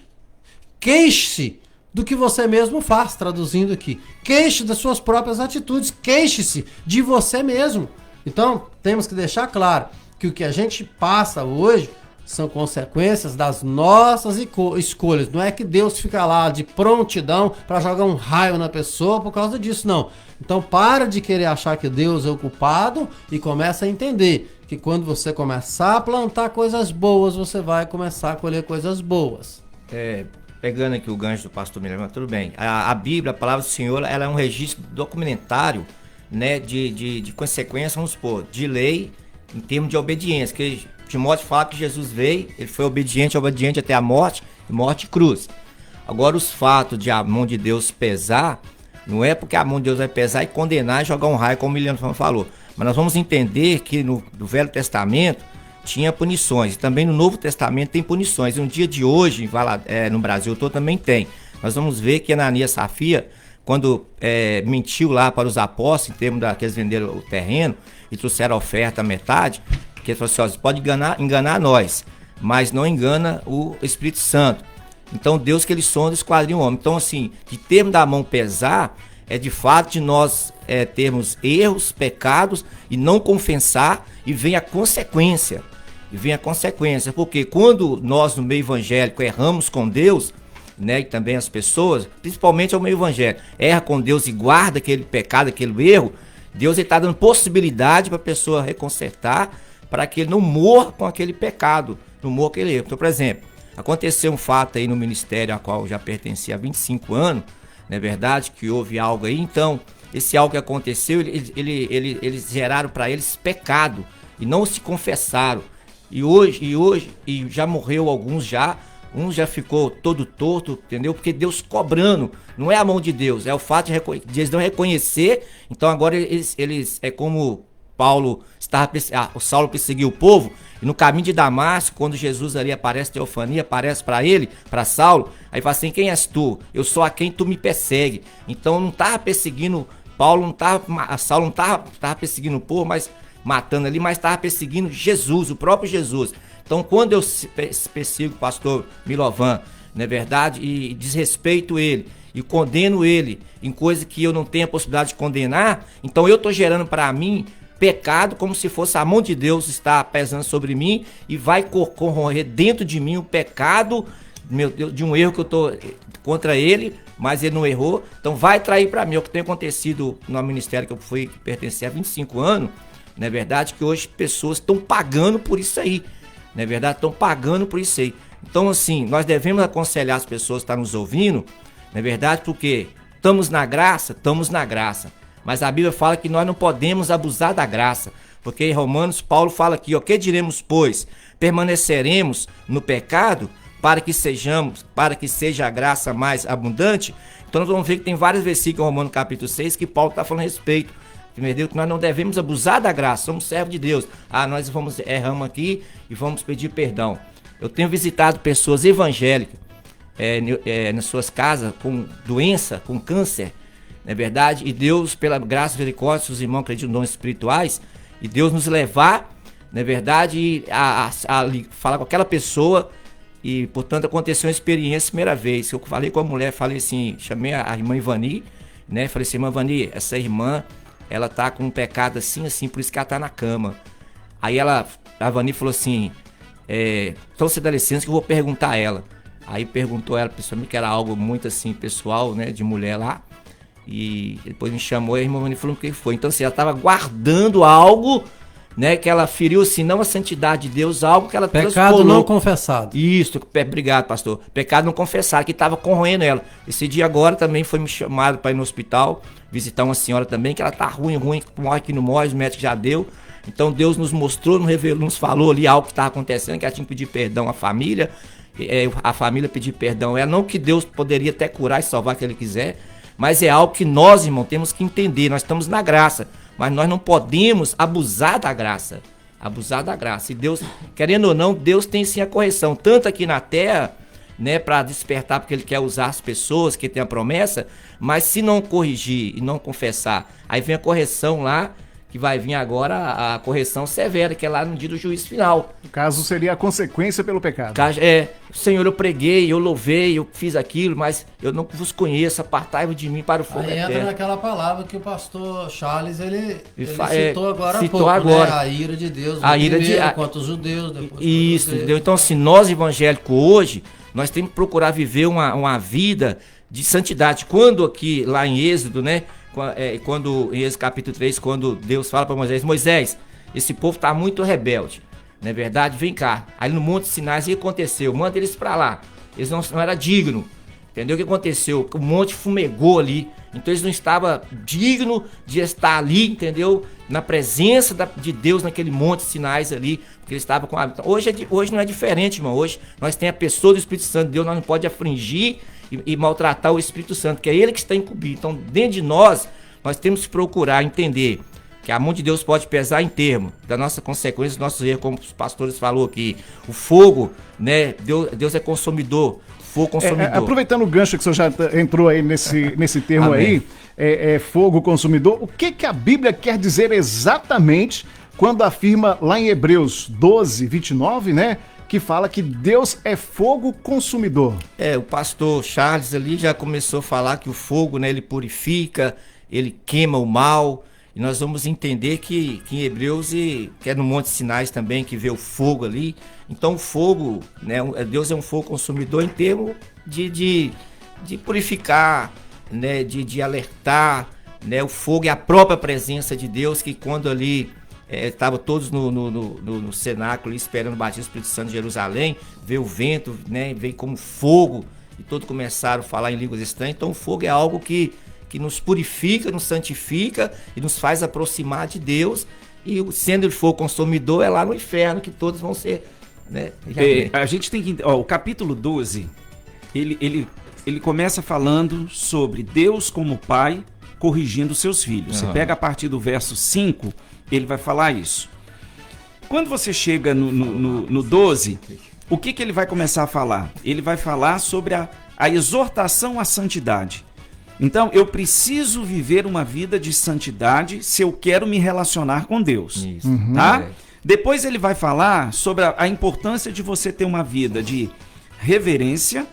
[SPEAKER 10] Queixe-se do que você mesmo faz, traduzindo aqui. Queixe das suas próprias atitudes, queixe-se de você mesmo. Então, temos que deixar claro que o que a gente passa hoje são consequências das nossas escolhas. Não é que Deus fica lá de prontidão para jogar um raio na pessoa por causa disso, não. Então, para de querer achar que Deus é o culpado e começa a entender que quando você começar a plantar coisas boas, você vai começar a colher coisas boas.
[SPEAKER 9] Pegando aqui o gancho do pastor Milena, tudo bem. A Bíblia, a palavra do Senhor, ela é um registro documentário, né, de consequências, vamos supor, de lei em termos de obediência. Que Timóteo fala que Jesus veio, ele foi obediente até a morte, e morte e cruz. Agora, os fatos de a mão de Deus pesar, não é porque a mão de Deus vai pesar e condenar e jogar um raio, como o Milena falou. Mas nós vamos entender que no Velho Testamento tinha punições. E também no Novo Testamento tem punições. E no dia de hoje, no Brasil todo também tem. Nós vamos ver que Ananias e Safira, quando mentiu lá para os apóstolos, em termos que eles venderam o terreno e trouxeram a oferta à metade, que ele falou assim, ó, você pode enganar nós, mas não engana o Espírito Santo. Então Deus que ele sonda esquadrinha o homem. Então assim, de termo da mão pesar, é de fato de nós termos erros, pecados e não confessar e vem a consequência. Porque quando nós no meio evangélico erramos com Deus, né, e também as pessoas, principalmente ao meio evangélico, erra com Deus e guarda aquele pecado, aquele erro, Deus está dando possibilidade para a pessoa reconsertar, para que ele não morra com aquele pecado, não morra com aquele erro. Então, por exemplo, aconteceu um fato aí no ministério a qual eu já pertencia há 25 anos, não é verdade, que houve algo aí, então, esse algo que aconteceu, eles geraram para eles pecado, e não se confessaram, e já morreu alguns já, um já ficou todo torto, entendeu? Porque Deus cobrando, não é a mão de Deus, é o fato de eles não reconhecer. Então agora eles é como o Saulo perseguiu o povo, e no caminho de Damasco, quando Jesus ali aparece, teofania, aparece para ele, para Saulo, aí fala assim, quem és tu? Eu sou a quem tu me persegue. Então não estava perseguindo, Saulo não estava perseguindo o povo, mas matando ali, mas estava perseguindo Jesus, o próprio Jesus. Então, quando eu persigo o pastor Milovan, não é verdade, e desrespeito ele, e condeno ele em coisa que eu não tenho a possibilidade de condenar, então eu estou gerando para mim pecado como se fosse a mão de Deus está pesando sobre mim e vai corroer dentro de mim o pecado, meu Deus, de um erro que eu estou contra ele, mas ele não errou, então vai trair para mim. O que tem acontecido no ministério que eu fui pertencer há 25 anos, não é verdade, que hoje pessoas estão pagando por isso aí, não é verdade, estão pagando por isso aí. Então assim, nós devemos aconselhar as pessoas que estão nos ouvindo, não é verdade, porque estamos na graça, mas a Bíblia fala que nós não podemos abusar da graça, porque em Romanos Paulo fala aqui, ó, que diremos, pois, permaneceremos no pecado para que seja a graça mais abundante? Então nós vamos ver que tem vários versículos em Romanos capítulo 6 que Paulo está falando a respeito, que nós não devemos abusar da graça, somos servos de Deus. Nós erramos aqui e vamos pedir perdão. Eu tenho visitado pessoas evangélicas nas suas casas com doença, com câncer, não é verdade? E Deus, pela graça e misericórdia, os irmãos acreditam em dons espirituais, e Deus nos levar, não é verdade, a falar com aquela pessoa. E, portanto, aconteceu uma experiência primeira vez. Eu falei com a mulher, falei assim, chamei a irmã Ivani, né? Falei assim, irmã Ivani, essa irmã, ela tá com um pecado assim, por isso que ela tá na cama. Aí a Ivani falou assim, então você dá licença que eu vou perguntar a ela. Aí perguntou ela, pessoalmente, que era algo muito assim, pessoal, né, de mulher lá. E depois me chamou e a irmã Ivani falou o que foi. Então, assim, ela tava guardando algo, né, que ela feriu, assim, não a santidade de Deus, algo que ela
[SPEAKER 10] pecado não confessado.
[SPEAKER 9] Isso, obrigado, pastor. Pecado não confessado, que estava corroendo ela. Esse dia agora também foi me chamado para ir no hospital, visitar uma senhora também, que ela tá ruim, morre que não morre, o médico já deu. Então Deus nos mostrou, nos revelou, nos falou ali algo que estava acontecendo, que ela tinha que pedir perdão à família, a família pedir perdão. Não que Deus poderia até curar e salvar que Ele quiser, mas é algo que nós, irmão, temos que entender. Nós estamos na graça, mas nós não podemos abusar da graça. Abusar da graça. E Deus, querendo ou não, Deus tem sim a correção, tanto aqui na terra, né, para despertar, porque Ele quer usar as pessoas, que tem a promessa, mas se não corrigir e não confessar, aí vem a correção lá, que vai vir agora a correção severa, que é lá no dia do juízo final.
[SPEAKER 8] No caso, seria a consequência pelo pecado.
[SPEAKER 9] Senhor, eu preguei, eu louvei, eu fiz aquilo, mas eu não vos conheço, apartai-vos de mim para o fogo eterno.
[SPEAKER 10] Aí entra naquela palavra que o pastor Charles, ele citou agora há pouco,
[SPEAKER 9] agora.
[SPEAKER 10] Né? A ira de Deus, contra os judeus, depois
[SPEAKER 9] isso, entendeu? Então, assim, nós evangélicos hoje, nós temos que procurar viver uma vida de santidade. Quando aqui, lá em Êxodo, né? Quando em Êxodo capítulo 3, quando Deus fala para Moisés, esse povo está muito rebelde, não é verdade? Vem cá. Aí no Monte Sinai, o que aconteceu? Manda eles para lá. Eles não eram dignos, entendeu? O que aconteceu? O monte fumegou ali, então eles não estavam dignos de estar ali, entendeu? Na presença de Deus naquele Monte Sinai ali, porque eles estavam com a... Hoje não é diferente, irmão. Hoje nós temos a pessoa do Espírito Santo de Deus, nós não podemos afligir e maltratar o Espírito Santo, que é Ele que está incumbido. Então, dentro de nós temos que procurar entender que a mão de Deus pode pesar em termos da nossa consequência, dos nossos erros, como os pastores falaram aqui. O fogo, né? Deus é consumidor, fogo consumidor.
[SPEAKER 8] Aproveitando o gancho que o senhor já entrou aí nesse termo aí, fogo consumidor, o que a Bíblia quer dizer exatamente quando afirma lá em Hebreus 12, 29, né? Que fala que Deus é fogo consumidor.
[SPEAKER 9] O pastor Charles ali já começou a falar que o fogo, né, ele purifica, ele queima o mal, e nós vamos entender que em Hebreus, que é no Monte Sinai também, que vê o fogo ali. Então o fogo, né, Deus é um fogo consumidor em termos de purificar, né, de alertar, né, o fogo é a própria presença de Deus, que quando ali... Estavam todos no cenáculo esperando o batismo do Espírito Santo de Jerusalém, veio o vento, né, veio como fogo, e todos começaram a falar em línguas estranhas. Então o fogo é algo que nos purifica, nos santifica e nos faz aproximar de Deus, e sendo o fogo consumidor é lá no inferno que todos vão ser, né?
[SPEAKER 11] A gente tem que... o capítulo 12, ele começa falando sobre Deus como Pai corrigindo seus filhos. Você pega a partir do verso 5, ele vai falar isso. Quando você chega no 12, o que ele vai começar a falar? Ele vai falar sobre a exortação à santidade. Então, eu preciso viver uma vida de santidade se eu quero me relacionar com Deus. Isso. Tá? Depois ele vai falar sobre a importância de você ter uma vida de reverência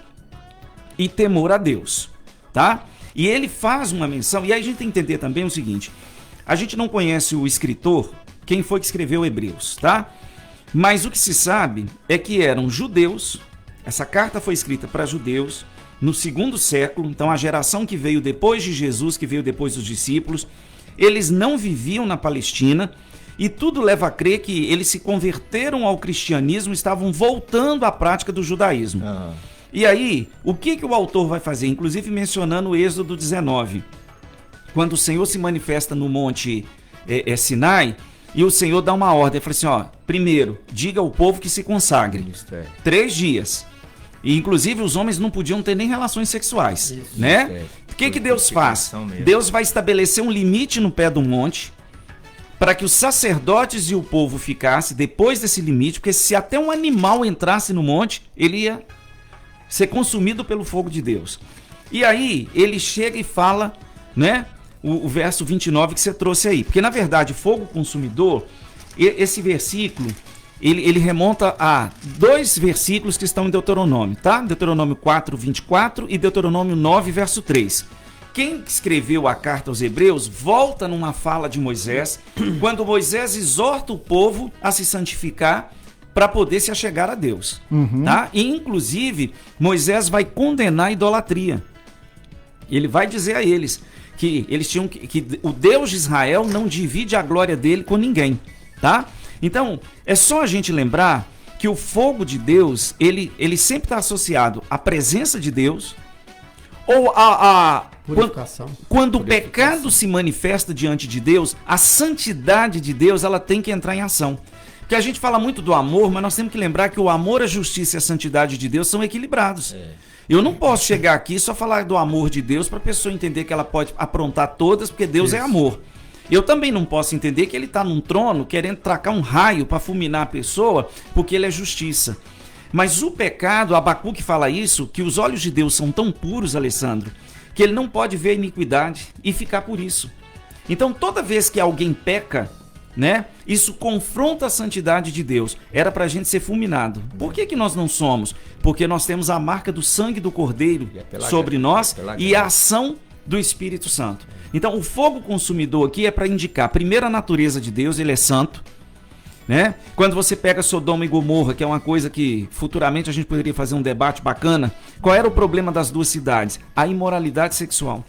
[SPEAKER 11] e temor a Deus. Tá? E ele faz uma menção, e aí a gente tem que entender também o seguinte: a gente não conhece o escritor, quem foi que escreveu Hebreus, tá? Mas o que se sabe é que eram judeus, essa carta foi escrita para judeus, no 2º século, então a geração que veio depois de Jesus, que veio depois dos discípulos, eles não viviam na Palestina, e tudo leva a crer que eles se converteram ao cristianismo, estavam voltando à prática do judaísmo. E aí, o que o autor vai fazer? Inclusive mencionando o Êxodo 19, quando o Senhor se manifesta no monte Sinai, e o Senhor dá uma ordem, ele fala assim, ó, primeiro, diga ao povo que se consagre, 3 dias, e inclusive os homens não podiam ter nem relações sexuais, né? O que Deus faz? Deus vai estabelecer um limite no pé do monte, para que os sacerdotes e o povo ficassem depois desse limite, porque se até um animal entrasse no monte, ele ia ser consumido pelo fogo de Deus. E aí, ele chega e fala, né, o verso 29 que você trouxe aí. Porque, na verdade, fogo consumidor, esse versículo, ele remonta a 2 versículos que estão em Deuteronômio, tá? Deuteronômio 4, 24 e Deuteronômio 9, verso 3. Quem escreveu a carta aos Hebreus volta numa fala de Moisés, quando Moisés exorta o povo a se santificar para poder se achegar a Deus. Tá? E, inclusive, Moisés vai condenar a idolatria. Ele vai dizer a eles que eles tinham que o Deus de Israel não divide a glória dele com ninguém. Tá? Então, é só a gente lembrar que o fogo de Deus, ele sempre está associado à presença de Deus, ou
[SPEAKER 10] purificação.
[SPEAKER 11] Quando o pecado se manifesta diante de Deus, a santidade de Deus, ela tem que entrar em ação. Porque a gente fala muito do amor, mas nós temos que lembrar que o amor, a justiça e a santidade de Deus são equilibrados. Eu não posso chegar aqui e só falar do amor de Deus para a pessoa entender que ela pode aprontar todas, porque Deus é amor. Eu também não posso entender que ele está num trono querendo tracar um raio para fulminar a pessoa, porque ele é justiça. Mas o pecado, Abacuque fala isso, que os olhos de Deus são tão puros, Alessandro, que ele não pode ver a iniquidade e ficar por isso. Então, toda vez que alguém peca, né, isso confronta a santidade de Deus. Era para a gente ser fulminado. Por que nós não somos? Porque nós temos a marca do sangue do Cordeiro sobre nós e a ação do Espírito Santo. Então, o fogo consumidor aqui é para indicar, primeiro, a natureza de Deus, ele é santo. Né? Quando você pega Sodoma e Gomorra, que é uma coisa que futuramente a gente poderia fazer um debate bacana, qual era o problema das 2 cidades? A imoralidade sexual.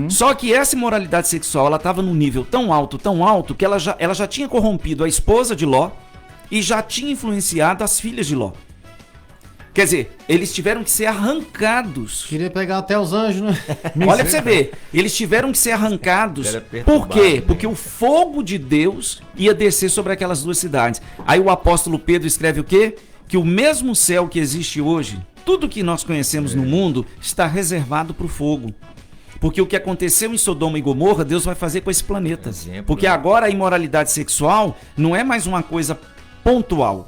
[SPEAKER 11] Só que essa imoralidade sexual, ela estava num nível tão alto, que ela já tinha corrompido a esposa de Ló e já tinha influenciado as filhas de Ló. Quer dizer, eles tiveram que ser arrancados.
[SPEAKER 10] Queria pegar até os anjos, né?
[SPEAKER 11] Olha pra você ver, eles tiveram que ser arrancados. Por quê? Porque o fogo de Deus ia descer sobre aquelas 2 cidades. Aí o apóstolo Pedro escreve o quê? Que o mesmo céu que existe hoje, tudo que nós conhecemos no mundo, está reservado para o fogo. Porque o que aconteceu em Sodoma e Gomorra, Deus vai fazer com esse planeta. Porque agora a imoralidade sexual não é mais uma coisa pontual.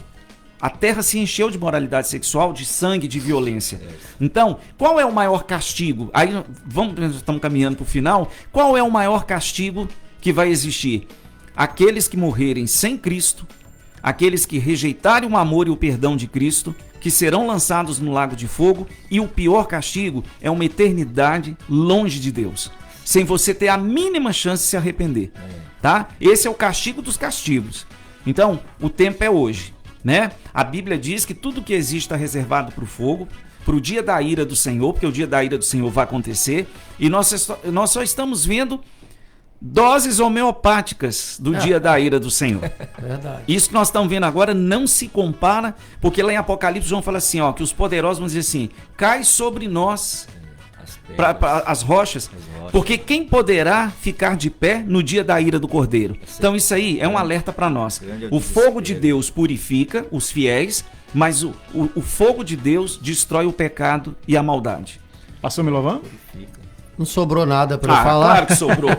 [SPEAKER 11] A terra se encheu de moralidade sexual, de sangue, de violência. Então, qual é o maior castigo? Aí, estamos caminhando para o final. Qual é o maior castigo que vai existir? Aqueles que morrerem sem Cristo, aqueles que rejeitarem o amor e o perdão de Cristo, que serão lançados no lago de fogo, e o pior castigo é uma eternidade longe de Deus, sem você ter a mínima chance de se arrepender. Tá? Esse é o castigo dos castigos. Então, o tempo é hoje. Né? A Bíblia diz que tudo que existe está reservado para o fogo, para o dia da ira do Senhor, porque o dia da ira do Senhor vai acontecer, e nós só estamos vendo doses homeopáticas do dia da ira do Senhor.
[SPEAKER 10] Verdade.
[SPEAKER 11] Isso que nós estamos vendo agora não se compara, porque lá em Apocalipse João fala assim, ó, que os poderosos vão dizer assim, cai sobre nós as rochas, porque quem poderá ficar de pé no dia da ira do Cordeiro? Então isso aí é um alerta para nós. O fogo de Deus purifica os fiéis, mas o fogo de Deus destrói o pecado e a maldade.
[SPEAKER 8] Pastor Milovan?
[SPEAKER 10] Não sobrou nada para eu falar.
[SPEAKER 11] Claro que sobrou.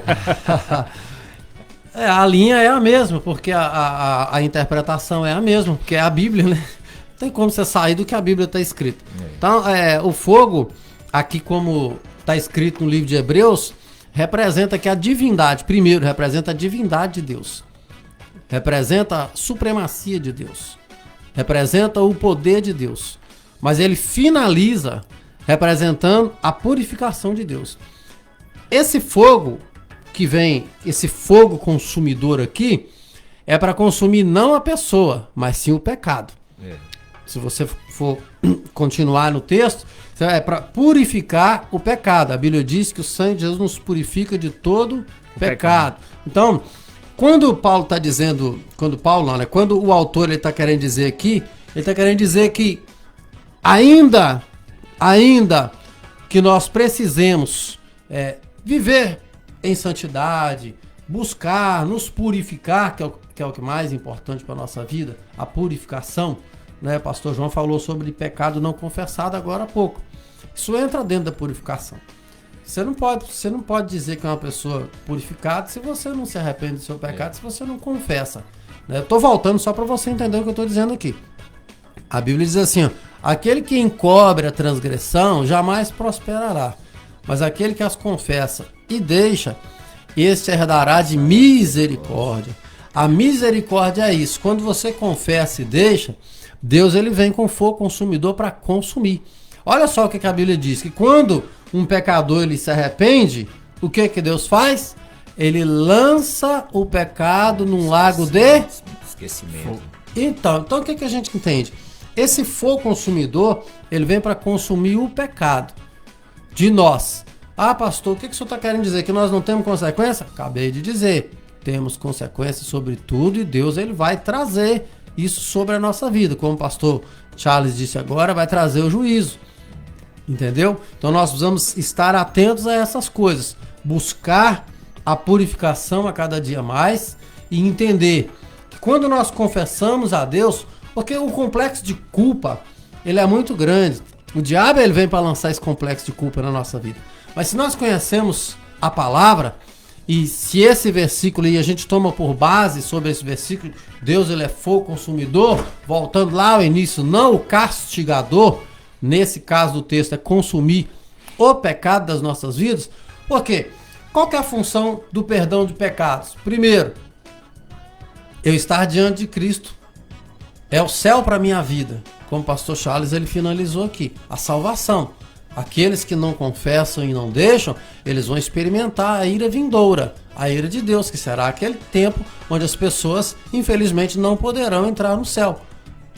[SPEAKER 10] A linha é a mesma, porque a interpretação é a mesma, porque é a Bíblia, né? Não tem como você sair do que a Bíblia está escrito. Então, o fogo, aqui como está escrito no livro de Hebreus, representa que a divindade, primeiro, representa a divindade de Deus. Representa a supremacia de Deus. Representa o poder de Deus. Mas ele finaliza representando a purificação de Deus. Esse fogo que vem, esse fogo consumidor aqui, é para consumir não a pessoa, mas sim o pecado. se você for continuar no texto, é para purificar o pecado. A Bíblia diz que o sangue de Jesus nos purifica de todo pecado. Então, quando Paulo está dizendo, quando o autor está querendo dizer aqui, ele está querendo dizer que ainda que nós precisemos viver em santidade, buscar, nos purificar, que é o que mais importante para a nossa vida, a purificação, né? Pastor João falou sobre pecado não confessado agora há pouco. Isso entra dentro da purificação. Você não pode dizer que é uma pessoa purificada se você não se arrepende do seu pecado, se você não confessa. Né? Eu estou voltando só para você entender o que eu estou dizendo aqui. A Bíblia diz assim, ó, aquele que encobre a transgressão jamais prosperará, mas aquele que as confessa e deixa, esse herdará de misericórdia. A misericórdia é isso. Quando você confessa e deixa, Deus ele vem com fogo consumidor para consumir. Olha só o que a Bíblia diz, que quando um pecador ele se arrepende, o que Deus faz? Ele lança o pecado num lago de
[SPEAKER 9] esquecimento.
[SPEAKER 10] Então o que a gente entende? Esse fogo consumidor, ele vem para consumir o pecado de nós. Ah, pastor, o que o senhor está querendo dizer? Que nós não temos consequência? Acabei de dizer. Temos consequências sobre tudo e Deus ele vai trazer isso sobre a nossa vida. Como o pastor Charles disse agora, vai trazer o juízo. Entendeu? Então nós precisamos estar atentos a essas coisas. Buscar a purificação a cada dia mais e entender que quando nós confessamos a Deus, porque o complexo de culpa, ele é muito grande. O diabo ele vem para lançar esse complexo de culpa na nossa vida. Mas se nós conhecemos a palavra, e se esse versículo, e a gente toma por base sobre esse versículo, Deus ele é fogo consumidor, voltando lá ao início, não o castigador, nesse caso do texto é consumir o pecado das nossas vidas. Por quê? Qual que é a função do perdão de pecados? Primeiro, eu estar diante de Cristo. É o céu para minha vida. Como o pastor Charles ele finalizou aqui, a salvação. Aqueles que não confessam e não deixam, eles vão experimentar a ira vindoura, a ira de Deus, que será aquele tempo onde as pessoas, infelizmente, não poderão entrar no céu.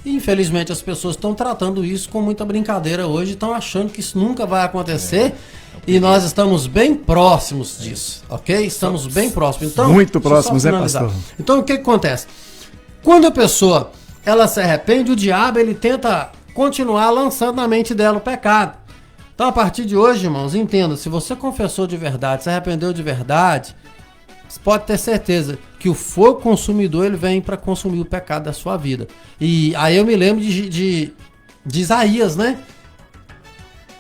[SPEAKER 10] E, infelizmente, as pessoas estão tratando isso com muita brincadeira hoje, estão achando que isso nunca vai acontecer e nós estamos bem próximos disso, ok? Estamos bem próximos. Então,
[SPEAKER 8] muito próximos, pastor?
[SPEAKER 10] Então, o que acontece? Quando a pessoa ela se arrepende, o diabo ele tenta continuar lançando na mente dela o pecado. Então, a partir de hoje, irmãos, entenda, se você confessou de verdade, se arrependeu de verdade, você pode ter certeza que o fogo consumidor ele vem para consumir o pecado da sua vida. E aí eu me lembro de Isaías, né?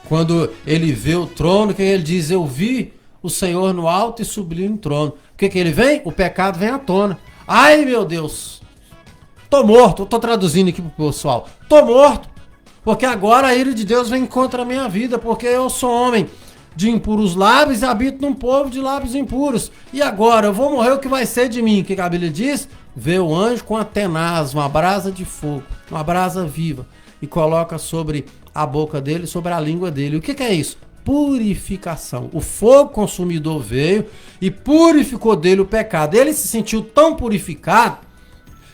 [SPEAKER 10] Quando ele vê o trono, que ele diz, eu vi o Senhor no alto e sublime trono. O que ele vem? O pecado vem à tona. Ai, meu Deus, tô morto. Eu tô traduzindo aqui pro pessoal. Tô morto. Porque agora a ira de Deus vem contra a minha vida, porque eu sou homem de impuros lábios e habito num povo de lábios impuros. E agora eu vou morrer, o que vai ser de mim? O que a Bíblia diz? Vê o anjo com a tenaz, uma brasa de fogo, uma brasa viva, e coloca sobre a boca dele, sobre a língua dele. O que é isso? Purificação. O fogo consumidor veio e purificou dele o pecado. Ele se sentiu tão purificado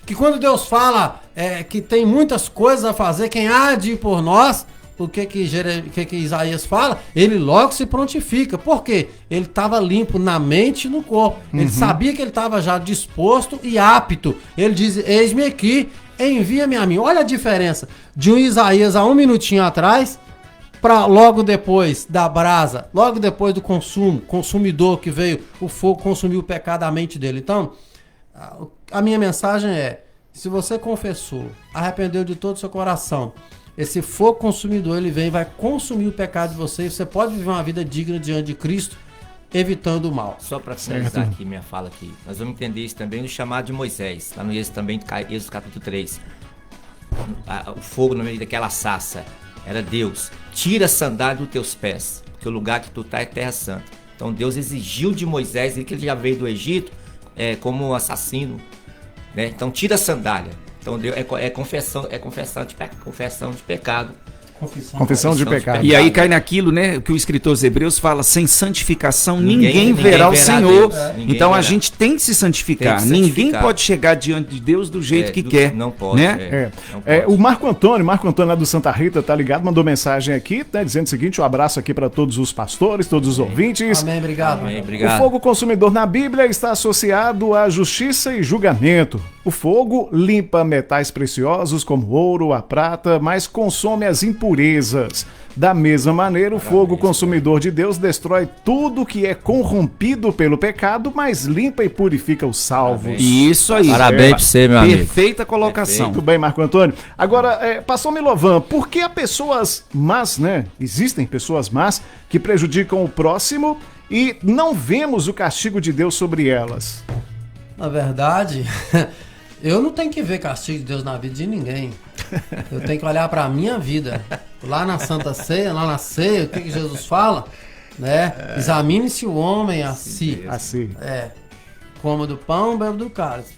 [SPEAKER 10] que quando Deus fala que tem muitas coisas a fazer, quem há de ir por nós, o que Isaías fala? Ele logo se prontifica. Por quê? Ele estava limpo na mente e no corpo. Ele sabia que ele estava já disposto e apto. Ele diz, eis-me aqui, envia-me a mim. Olha a diferença de um Isaías há um minutinho atrás para logo depois da brasa, logo depois do consumidor que veio, o fogo consumiu o pecado da mente dele. Então, a minha mensagem é, se você confessou, arrependeu de todo o seu coração, esse fogo consumidor, ele vem e vai consumir o pecado de você, e você pode viver uma vida digna diante de Cristo, evitando o mal.
[SPEAKER 9] Só para finalizar aqui minha fala aqui, nós vamos entender isso também no chamado de Moisés, lá no Êxodo também, Êxodo capítulo 3. O fogo no meio daquela sarça era Deus. Tira a sandália dos teus pés, porque o lugar que tu está é terra santa. Então Deus exigiu de Moisés, que ele já veio do Egito, como um assassino, né? Então tira a sandália. Então Deus, confessão de pecado.
[SPEAKER 8] Confissão de pecado.
[SPEAKER 11] E aí cai naquilo, né, que o escritor aos Hebreus fala, sem santificação ninguém verá o Senhor. Então a gente tem que se santificar. Ninguém pode chegar diante de Deus do jeito que quer.
[SPEAKER 9] Não pode.
[SPEAKER 11] Né?
[SPEAKER 8] O Marco Antônio lá do Santa Rita, tá ligado? Mandou mensagem aqui, né, dizendo o seguinte: um abraço aqui para todos os pastores, todos os ouvintes.
[SPEAKER 10] Amém, obrigado.
[SPEAKER 9] Amém, obrigado.
[SPEAKER 8] O fogo consumidor na Bíblia está associado à justiça e julgamento. O fogo limpa metais preciosos como o ouro, a prata, mas consome as impurezas. Da mesma maneira, o fogo consumidor de Deus destrói tudo que é corrompido pelo pecado, mas limpa e purifica os salvos.
[SPEAKER 11] Isso aí.
[SPEAKER 9] Parabéns pra você, meu amigo.
[SPEAKER 11] Perfeita colocação.
[SPEAKER 8] Muito bem, Marco Antônio. Agora, pastor Milovan, por que há pessoas más, né? Existem pessoas más que prejudicam o próximo e não vemos o castigo de Deus sobre elas?
[SPEAKER 10] Na verdade, eu não tenho que ver castigo de Deus na vida de ninguém. Eu tenho que olhar para a minha vida. Lá na Santa Ceia, lá na ceia, o que Jesus fala? Né? Examine-se o homem a si. Coma do pão, bebe do cálice.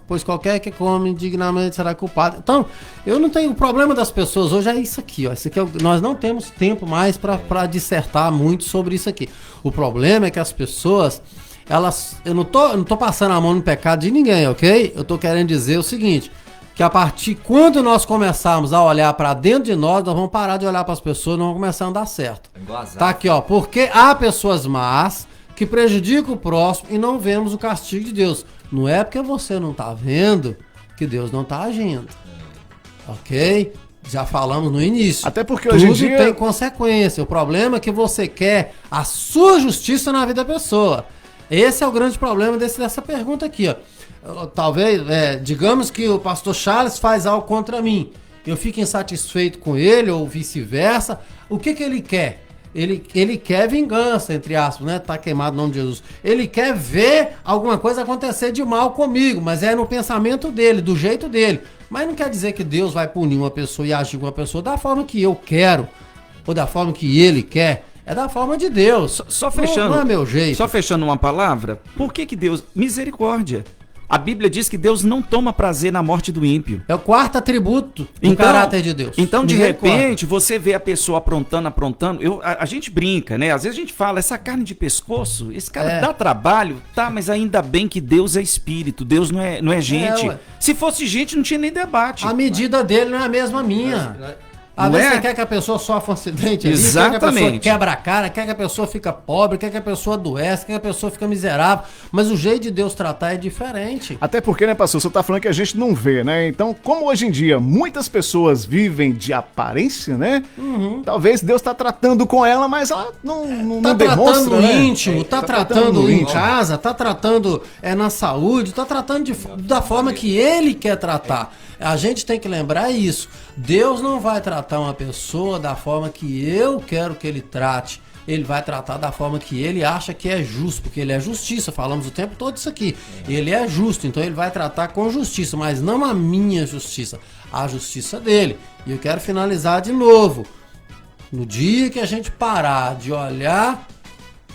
[SPEAKER 10] Pois qualquer que come indignamente será culpado. Então, eu não tenho... O problema das pessoas hoje é isso aqui. Ó. Isso aqui nós não temos tempo mais para dissertar muito sobre isso aqui. O problema é que as pessoas... eu não tô passando a mão no pecado de ninguém, ok? Eu tô querendo dizer o seguinte, que a partir quando nós começarmos a olhar para dentro de nós vamos parar de olhar para as pessoas e não vamos começar a andar certo. Tá aqui, ó, porque há pessoas más que prejudicam o próximo e não vemos o castigo de Deus. Não é porque você não tá vendo que Deus não tá agindo, ok? Já falamos no início.
[SPEAKER 8] Até porque hoje em dia...
[SPEAKER 10] Tudo tem consequência. O problema é que você quer a sua justiça na vida da pessoa. Esse é o grande problema dessa pergunta aqui, ó. Talvez, digamos que o pastor Charles faz algo contra mim. Eu fico insatisfeito com ele, ou vice-versa. O que ele quer? Ele quer vingança, entre aspas, né? Tá queimado o nome de Jesus. Ele quer ver alguma coisa acontecer de mal comigo, mas é no pensamento dele, do jeito dele. Mas não quer dizer que Deus vai punir uma pessoa e agir com uma pessoa da forma que eu quero, ou da forma que ele quer. É da forma de Deus.
[SPEAKER 11] Só fechando.
[SPEAKER 10] Não é meu jeito.
[SPEAKER 11] Só fechando uma palavra. Por que Deus... Misericórdia. A Bíblia diz que Deus não toma prazer na morte do ímpio.
[SPEAKER 10] É o quarto atributo do caráter de Deus.
[SPEAKER 11] Então, de repente, você vê a pessoa aprontando. A gente brinca, né? Às vezes a gente fala, essa carne de pescoço, esse cara dá trabalho. Tá, mas ainda bem que Deus é espírito. Deus não é gente. Se fosse gente, não tinha nem debate.
[SPEAKER 10] A medida dele não é a mesma minha. Às vezes você quer que a pessoa sofra um acidente ali,
[SPEAKER 11] exatamente.
[SPEAKER 10] Quer que a pessoa quebra a cara, quer que a pessoa fica pobre, quer que a pessoa adoece, quer que a pessoa fica miserável. Mas o jeito de Deus tratar é diferente.
[SPEAKER 8] Até porque, né, pastor, você tá falando que a gente não vê, né? Então, como hoje em dia muitas pessoas vivem de aparência, né? Talvez Deus tá tratando com ela, mas ela não
[SPEAKER 10] tá
[SPEAKER 8] demonstra,
[SPEAKER 10] tratando
[SPEAKER 8] né?
[SPEAKER 10] íntimo, tá tratando em casa, tá tratando na saúde, tá tratando da forma que ele quer tratar. A gente tem que lembrar isso. Deus não vai tratar uma pessoa da forma que eu quero que ele trate. Ele vai tratar da forma que ele acha que é justo, porque ele é justiça. Falamos o tempo todo isso aqui. Ele é justo, então ele vai tratar com justiça, mas não a minha justiça, a justiça dele. E eu quero finalizar de novo. No dia que a gente parar de olhar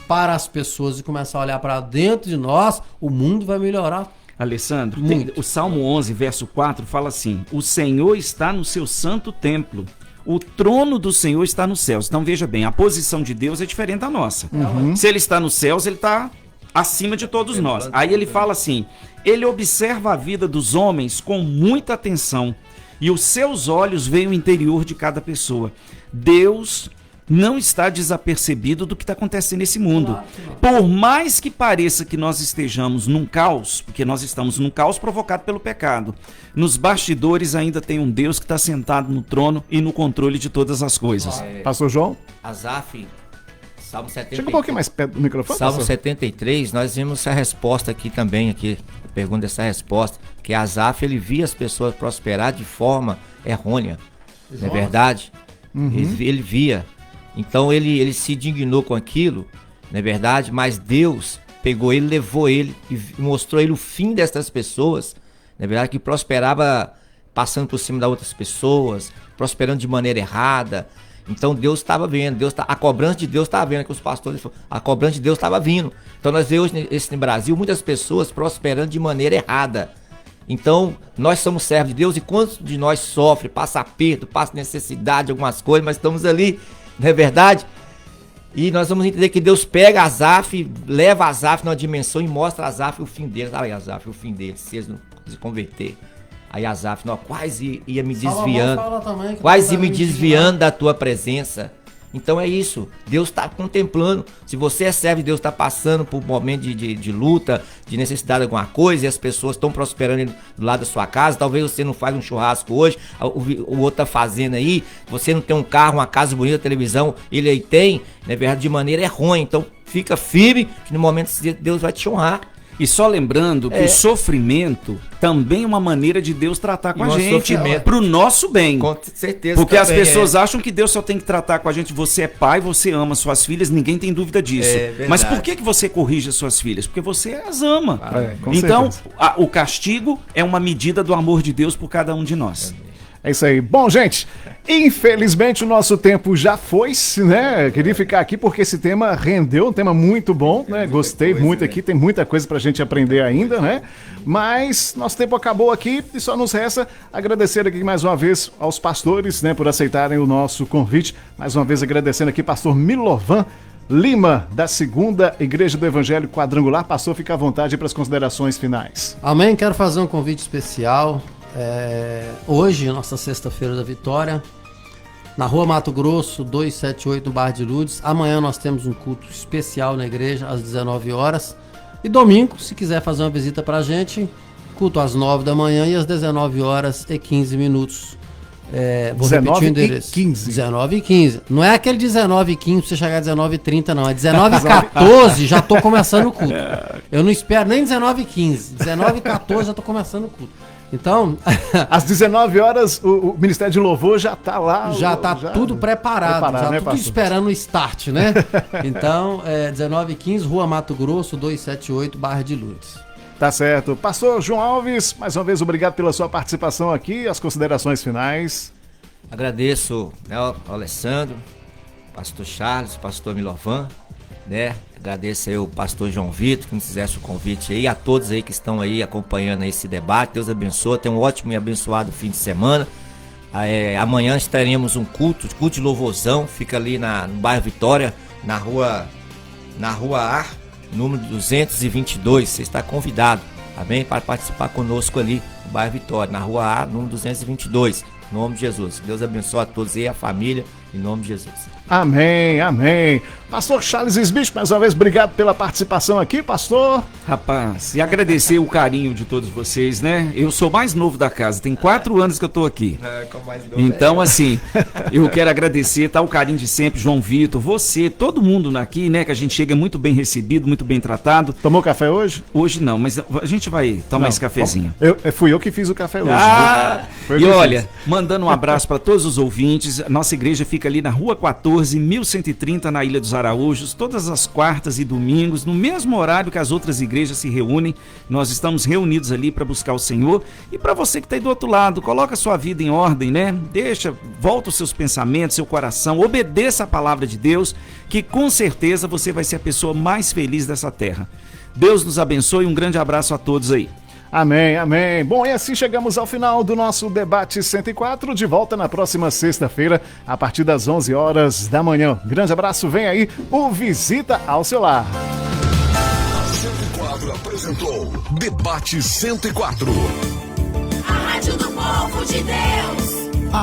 [SPEAKER 10] para as pessoas e começar a olhar para dentro de nós, o mundo vai melhorar.
[SPEAKER 11] Alessandro, o Salmo 11, verso 4, fala assim: o Senhor está no seu santo templo, o trono do Senhor está nos céus. Então veja bem, a posição de Deus é diferente da nossa. Se ele está nos céus, ele está acima de todos nós. Aí ele fala assim: ele observa a vida dos homens com muita atenção e os seus olhos veem o interior de cada pessoa. Deus não está desapercebido do que está acontecendo nesse mundo. Por mais que pareça que nós estejamos num caos, porque nós estamos num caos provocado pelo pecado, nos bastidores ainda tem um Deus que está sentado no trono e no controle de todas as coisas.
[SPEAKER 8] Pastor João?
[SPEAKER 9] Asaf, Salmo 73.
[SPEAKER 8] Chega um pouquinho mais perto do microfone.
[SPEAKER 9] Salmo 73, nós vimos a resposta aqui também, a pergunta dessa resposta, que Asaf, ele via as pessoas prosperar de forma errônea. Não é verdade? Ele via. Então ele se indignou com aquilo, não é verdade? Mas Deus pegou ele, levou ele e mostrou ele o fim dessas pessoas, não é verdade? Que prosperava passando por cima das outras pessoas, prosperando de maneira errada. Então Deus estava vendo, a cobrança de Deus estava vendo, que os pastores falaram, a cobrança de Deus estava vindo. Então nós vemos hoje no Brasil muitas pessoas prosperando de maneira errada, Então, nós somos servos de Deus e quantos de nós sofre, passa aperto, passa necessidade, algumas coisas, mas estamos ali, não é verdade? E nós vamos entender que Deus pega Asaf, leva Asaf numa dimensão e mostra a Asaf o fim dele. Olha aí, Asaf, o fim dele, se eles não se converter. Aí Asaf, não, quase ia me desviando, quase ia me desviando da tua presença. Então é isso, Deus está contemplando. Se você é servo de Deus, está passando por um momento de luta, de necessidade de alguma coisa, e as pessoas estão prosperando do lado da sua casa, talvez você não faz um churrasco hoje, o outro está fazendo aí, você não tem um carro, uma casa bonita, televisão, ele aí tem, na verdade, de maneira errônea. Então fica firme, que no momento Deus vai te honrar.
[SPEAKER 11] E só lembrando que o sofrimento também é uma maneira de Deus tratar com a gente, pro nosso bem.
[SPEAKER 9] Com certeza.
[SPEAKER 11] Porque as pessoas acham que Deus só tem que tratar com a gente. Você é pai, você ama suas filhas, ninguém tem dúvida disso. Mas por que você corrige as suas filhas? Porque você as ama. Então, o castigo é uma medida do amor de Deus por cada um de nós.
[SPEAKER 8] É isso aí. Bom, gente, infelizmente o nosso tempo já foi-se, né? Queria ficar aqui porque esse tema rendeu, um tema muito bom, né? Gostei muito aqui, tem muita coisa pra gente aprender ainda, né? Mas nosso tempo acabou aqui e só nos resta agradecer aqui mais uma vez aos pastores, né? Por aceitarem o nosso convite. Mais uma vez agradecendo aqui pastor Milovan Lima, da Segunda Igreja do Evangelho Quadrangular. Pastor, fica à vontade para as considerações finais.
[SPEAKER 10] Amém, quero fazer um convite especial. Hoje, nossa sexta-feira da Vitória, na Rua Mato Grosso, 278, no bairro de Lourdes. Amanhã nós temos um culto especial na igreja, às 19 horas. E domingo, se quiser fazer uma visita pra gente, culto às 9 da manhã e às 19 horas e 15 minutos. Vou repetir o endereço. 19 e 15. Não é aquele 19 e 15 pra você chegar a 19 e 30, não. É 19 e 14, já tô começando o culto. Eu não espero nem 19 e 15. 19 e 14 já tô começando o culto. Então,
[SPEAKER 8] às 19 horas o Ministério de Louvor já tá lá.
[SPEAKER 10] Já tá tudo preparado, já
[SPEAKER 8] né,
[SPEAKER 10] tudo
[SPEAKER 8] pastor?
[SPEAKER 10] esperando o start, né? Então, 19 e 15, Rua Mato Grosso, 278, bairro de Lourdes.
[SPEAKER 8] Tá certo. Pastor João Alves, mais uma vez obrigado pela sua participação aqui, as considerações finais.
[SPEAKER 9] Agradeço, né, ao Alessandro, pastor Charles, pastor Milovan, né? Agradeço aí o pastor João Vitor que nos fizesse o convite aí, a todos aí que estão aí acompanhando esse debate. Deus abençoe, tenha um ótimo e abençoado fim de semana. Amanhã estaremos um culto de louvorzão, fica ali no bairro Vitória, na rua A, número 222. Você está convidado, amém? Para participar conosco ali no bairro Vitória, na rua A, número 222. Em nome de Jesus. Deus abençoe a todos e a família, em nome de Jesus.
[SPEAKER 8] Amém, amém. Pastor Charles Smith, mais uma vez, obrigado pela participação aqui, pastor.
[SPEAKER 11] Rapaz, e agradecer o carinho de todos vocês, né? Eu sou mais novo da casa, tem 4 anos que eu tô aqui. Então, assim, eu quero agradecer, tá, o carinho de sempre, João Vitor, você, todo mundo aqui, né? Que a gente chega muito bem recebido, muito bem tratado.
[SPEAKER 8] Tomou café hoje?
[SPEAKER 11] Hoje não, mas a gente vai tomar esse cafezinho.
[SPEAKER 8] Fui eu que fiz o café hoje.
[SPEAKER 11] E olha, mandando um abraço para todos os ouvintes, nossa igreja fica ali na Rua 14, 1130, na Ilha dos Araújos, todas as quartas e domingos, no mesmo horário que as outras igrejas se reúnem. Nós estamos reunidos ali para buscar o Senhor. E para você que está aí do outro lado, coloca a sua vida em ordem, né? Volta os seus pensamentos, seu coração, obedeça a palavra de Deus, que com certeza você vai ser a pessoa mais feliz dessa terra. Deus nos abençoe e um grande abraço a todos aí.
[SPEAKER 8] Amém, amém. Bom, e assim chegamos ao final do nosso Debate 104, de volta na próxima sexta-feira, a partir das 11 horas da manhã. Grande abraço, vem aí o Visita ao Seu Lar.
[SPEAKER 7] A 104 apresentou Debate 104.
[SPEAKER 2] A Rádio do Povo de Deus.